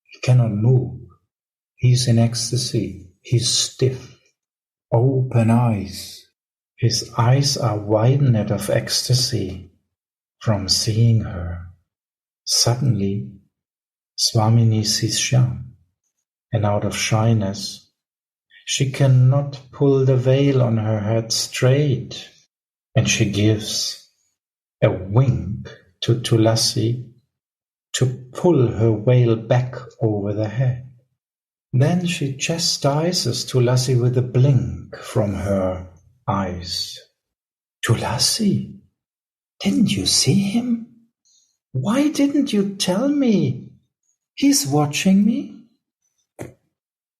He cannot move. He's in ecstasy. He's stiff. Open eyes. His eyes are widened of ecstasy from seeing her. Suddenly, Swamini sees Shyam, and out of shyness, she cannot pull the veil on her head straight, and she gives a wink to Tulasi to pull her veil back over the head. Then she chastises Tulasi with a blink from her eyes. Tulasi, didn't you see him? Why didn't you tell me? He's watching me.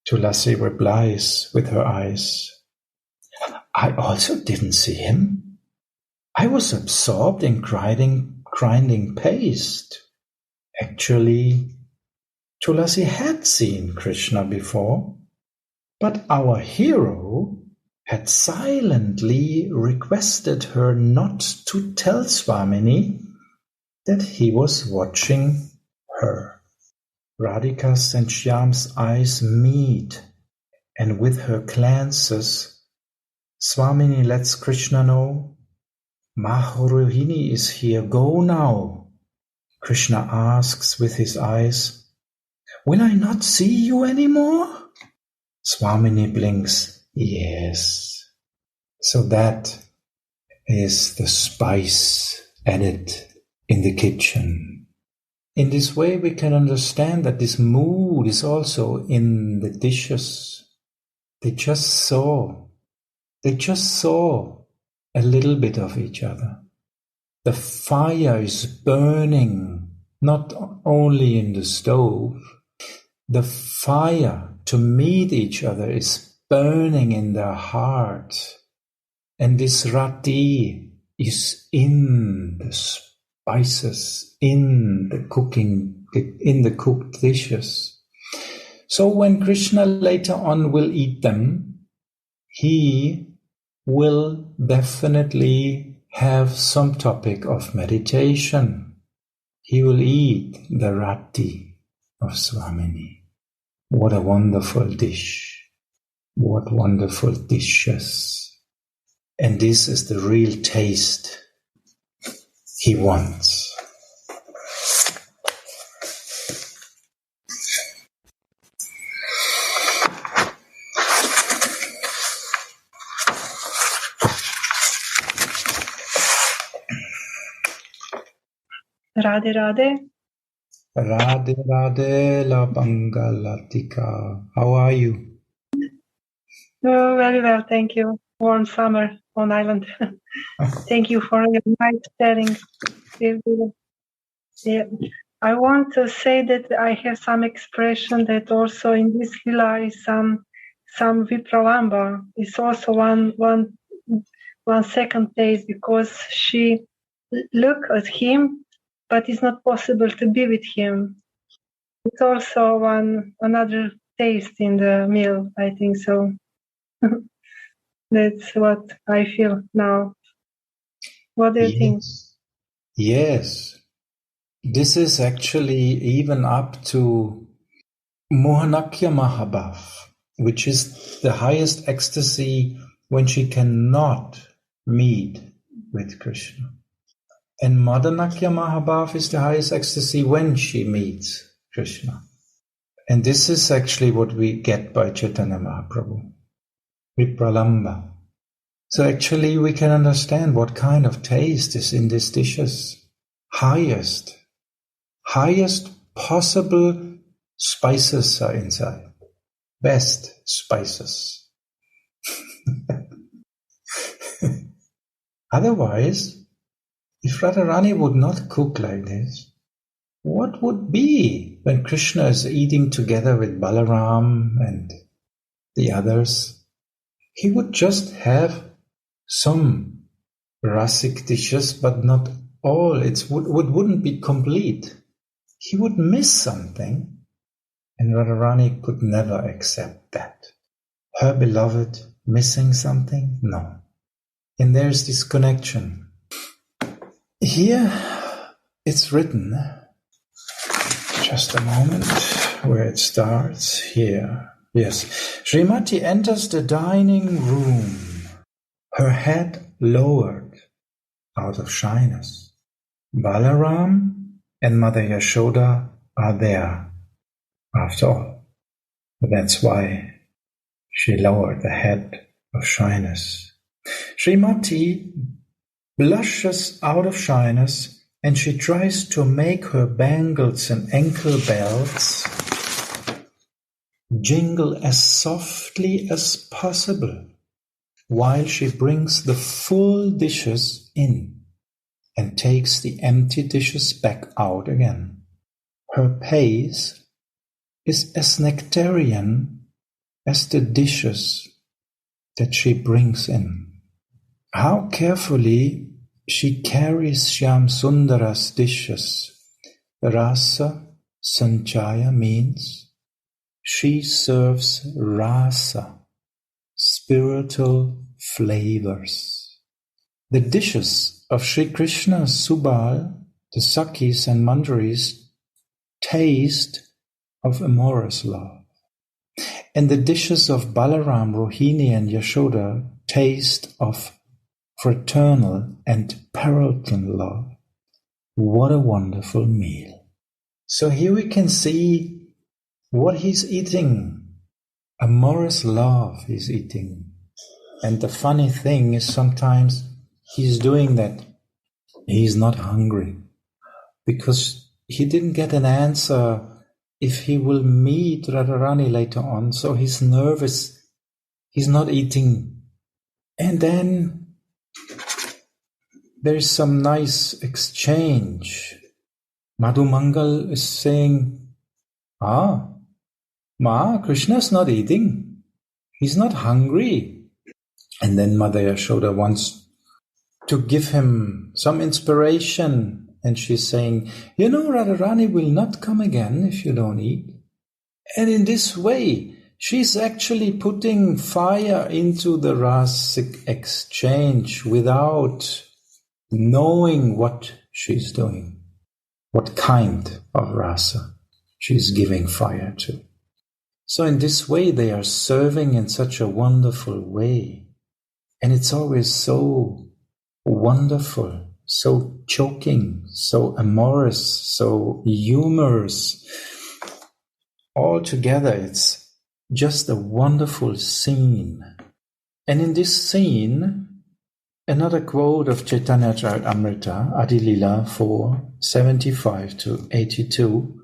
Tulasi replies with her eyes, I also didn't see him. I was absorbed in grinding paste. Actually, Tulasi had seen Krishna before, but our hero had silently requested her not to tell Swamini that he was watching her. Radhika's and Shyam's eyes meet, and with her glances, Swamini lets Krishna know, Maharohini is here, go now. Krishna asks with his eyes, will I not see you anymore? Swamini blinks, yes. So that is the spice added in the kitchen. In this way we can understand that this mood is also in the dishes. They just saw a little bit of each other. The fire is burning not only in the stove, the fire to meet each other is burning in their heart. And this rati is in the spices, in the cooking, in the cooked dishes. So when Krishna later on will eat them, he will definitely have some topic of meditation. He will eat the rati of Swamini. What a wonderful dish. What wonderful dishes. And this is the real taste he wants. Radhe Radhe. Radhe Radhe La Bangalatika. How are you? Oh, very well, thank you. Warm summer on island. Thank you for your nice sharing. Yeah. I want to say that I have some expression that also in this lila is some vipralamba. It's also one second taste because she look at him, but it's not possible to be with him. It's also another taste in the meal, I think so. That's what I feel now. What do you think? Yes. This is actually even up to Mohanakya Mahabhav, which is the highest ecstasy when she cannot meet with Krishna. And Madanakya Mahabhav is the highest ecstasy when she meets Krishna. And this is actually what we get by Chaitanya Mahaprabhu. Vipralamba. So actually we can understand what kind of taste is in these dishes. Highest highest possible spices are inside. Best spices. Otherwise, if Radharani would not cook like this, what would be when Krishna is eating together with Balaram and the others? He would just have some rasic dishes, but not all. It wouldn't be complete. He would miss something, and Radharani could never accept that. Her beloved missing something? No. And there's this connection. Here it's written, just a moment, where it starts here. Yes. Srimati enters the dining room, her head lowered out of shyness. Balaram and Mother Yashoda are there, after all. That's why she lowered the head of shyness. Srimati blushes out of shyness, and she tries to make her bangles and ankle belts jingle as softly as possible, while she brings the full dishes in and takes the empty dishes back out again. Her pace is as nectarian as the dishes that she brings in. How carefully she carries Shyam Sundara's dishes. Rasa Sanchaya means she serves rasa, spiritual flavors. The dishes of Sri Krishna's Subal, the Sakhis and Manjaris, taste of amorous love. And the dishes of Balaram, Rohini and Yashoda taste of fraternal and parental love. What a wonderful meal. So here we can see what he's eating. Amorous love he's eating. And the funny thing is sometimes he's doing that. He's not hungry because he didn't get an answer if he will meet Radharani later on. So he's nervous. He's not eating. And then there is some nice exchange. Madhu Mangal is saying, Ma, Krishna's not eating. He's not hungry. And then Mother Yashoda wants to give him some inspiration. And she's saying, Radharani will not come again if you don't eat. And in this way, she's actually putting fire into the rasic exchange without knowing what she's doing, what kind of rasa she's giving fire to. So in this way, they are serving in such a wonderful way. And it's always so wonderful, so choking, so amorous, so humorous. Altogether, it's just a wonderful scene. And in this scene, another quote of Caitanya Caritamrita, Adilila 4:75-82,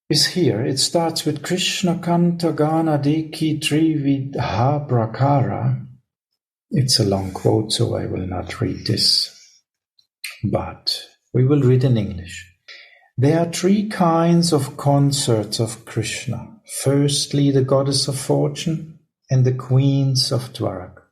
is here. It starts with Krishna Kanta Gana Deki Trividha Prakara. It's a long quote, so I will not read this, but we will read in English. There are three kinds of consorts of Krishna. Firstly, the goddess of fortune and the queens of Dwaraka.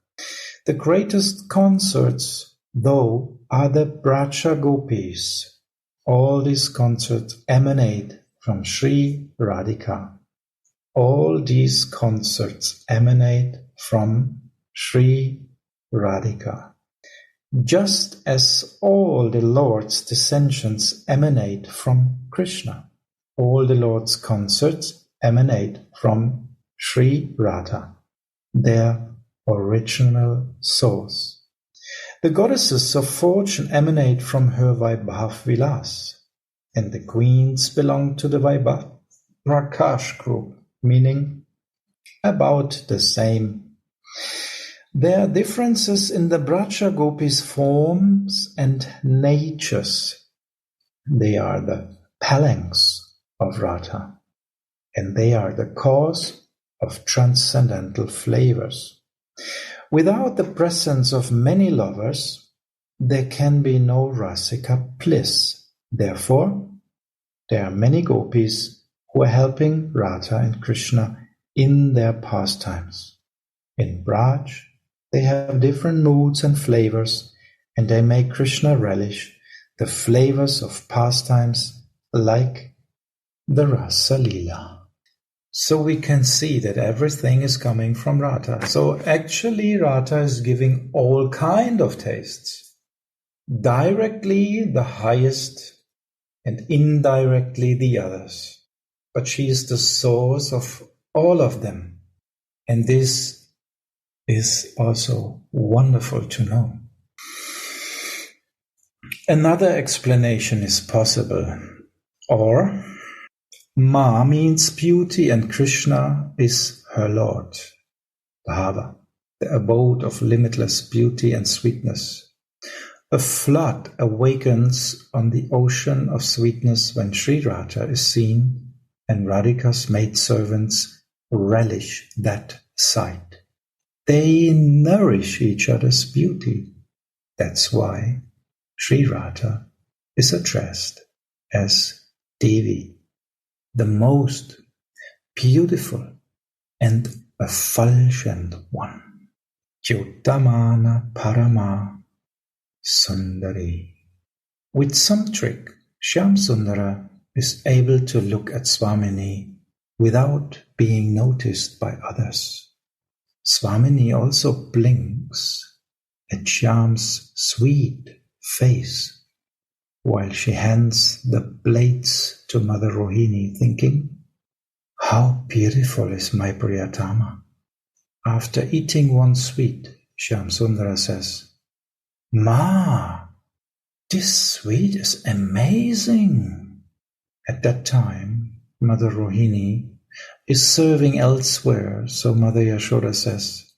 The greatest consorts, though, are the Braja Gopis. All these consorts emanate from Sri Radhika. All these consorts emanate from Sri Radhika. Just as all the Lord's descensions emanate from Krishna. All the Lord's consorts emanate from Sri Radha, their original source. The goddesses of fortune emanate from her Vaibhav Vilas, and the queens belong to the Vaibhav Prakash group, meaning about the same. There are differences in the Braja Gopis' forms and natures. They are the phalanx of Radha, and they are the cause of transcendental flavors. Without the presence of many lovers, there can be no rasika bliss. Therefore, there are many gopis who are helping Radha and Krishna in their pastimes. In Braj, they have different moods and flavors, and they make Krishna relish the flavors of pastimes like the Rasa Leela. So we can see that everything is coming from Radha. So actually Radha is giving all kind of tastes. Directly the highest and indirectly the others. But she is the source of all of them. And this is also wonderful to know. Another explanation is possible. Or Ma means beauty and Krishna is her Lord. Bhava, the abode of limitless beauty and sweetness. A flood awakens on the ocean of sweetness when Sri Radha is seen, and Radhika's maidservants relish that sight. They nourish each other's beauty. That's why Sri Radha is addressed as Devi, the most beautiful and effulgent one. Jyotamana Parama Sundari. With some trick, Shyamsundara is able to look at Swamini without being noticed by others. Swamini also blinks at Shyam's sweet face while she hands the blades to Mother Rohini, thinking, "How beautiful is my Priyatama." After eating one sweet, Shyamsundara says, "Ma, this sweet is amazing." At that time, Mother Rohini is serving elsewhere, so Mother Yashoda says,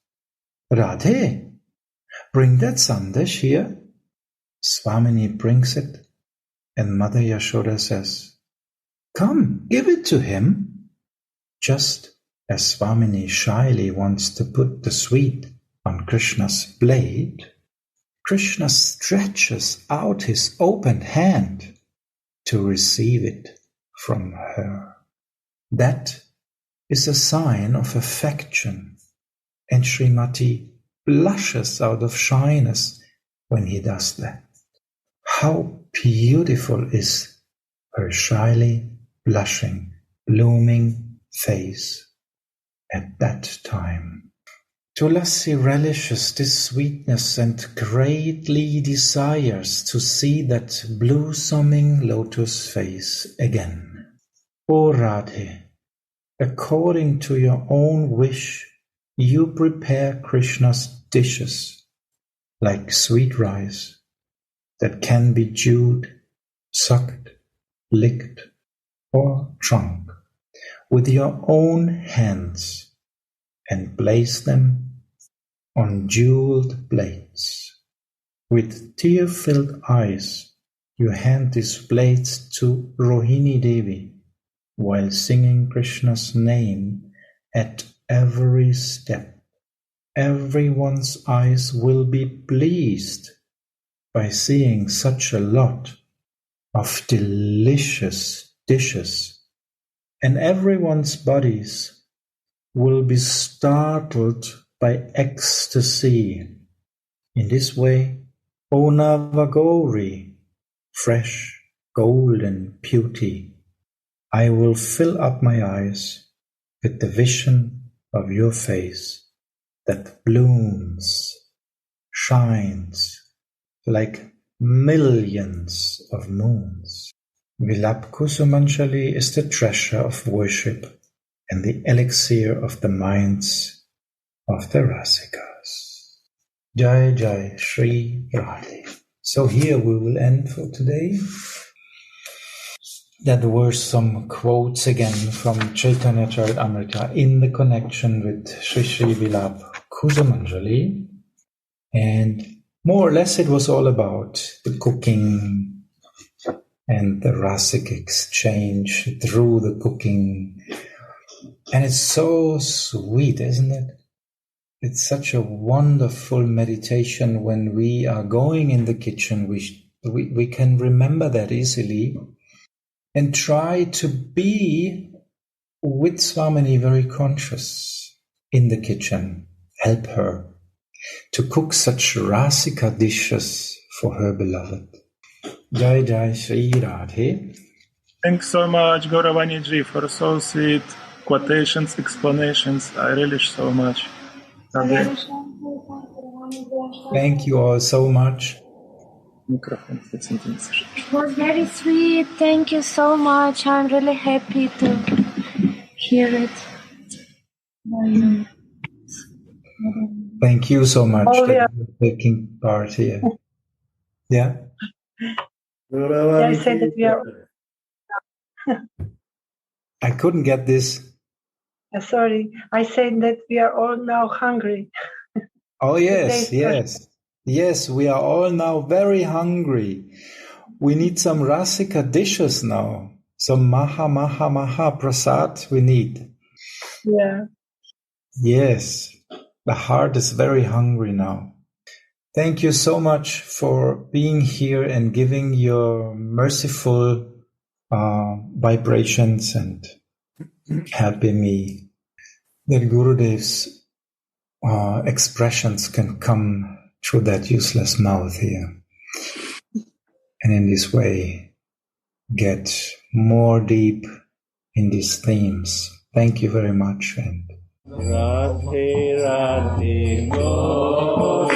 "Radhe, bring that sandesh here." Swamini brings it, and Mother Yashoda says, "Come, give it to him." Just as Swamini shyly wants to put the sweet on Krishna's blade, Krishna stretches out his open hand to receive it from her. That is a sign of affection, and Srimati blushes out of shyness when he does that. How beautiful is her shyly blushing, blooming face at that time. Tulasi relishes this sweetness and greatly desires to see that blossoming lotus face again. O Radhe, according to your own wish, you prepare Krishna's dishes, like sweet rice, that can be chewed, sucked, licked, or drunk, with your own hands, and place them on jeweled plates. With tear-filled eyes, you hand these plates to Rohini Devi, while singing Krishna's name at every step. Everyone's eyes will be pleased by seeing such a lot of delicious dishes, and everyone's bodies will be startled by ecstasy. In this way, O Navagori, fresh golden beauty, I will fill up my eyes with the vision of your face that blooms, shines like millions of moons. Vilapa Kusumanjali is the treasure of worship and the elixir of the minds of the Rasikas. Jai Jai Shri Radhe. So here we will end for today. That were some quotes again from Caitanya Caritamrita in the connection with Sri Sri Vilapa Kusumanjali. And more or less it was all about the cooking and the rasic exchange through the cooking. And it's so sweet, isn't it? It's such a wonderful meditation when we are going in the kitchen. We can remember that easily and try to be with Swamini very conscious in the kitchen. Help her to cook such rasika dishes for her beloved. Jai Jai Shri Radhe. Thanks so much, Gauravani ji, for so sweet quotations, explanations. I relish so much. Radhe. Thank you all so much. Microphone. It was very sweet. Thank you so much. I'm really happy to hear it. Thank you so much Oh, for yeah. taking part here. Yeah. I said that we are. I couldn't get this. Sorry, I said that we are all now hungry. Oh, yes, Today's yes. Yes, we are all now very hungry. We need some rasika dishes now. Some maha prasad we need. Yeah. Yes, the heart is very hungry now. Thank you so much for being here and giving your merciful vibrations and helping me that Gurudev's expressions can come through that useless mouth here. And in this way, get more deep in these themes. Thank you very much. And Radhe Radhe Govinda.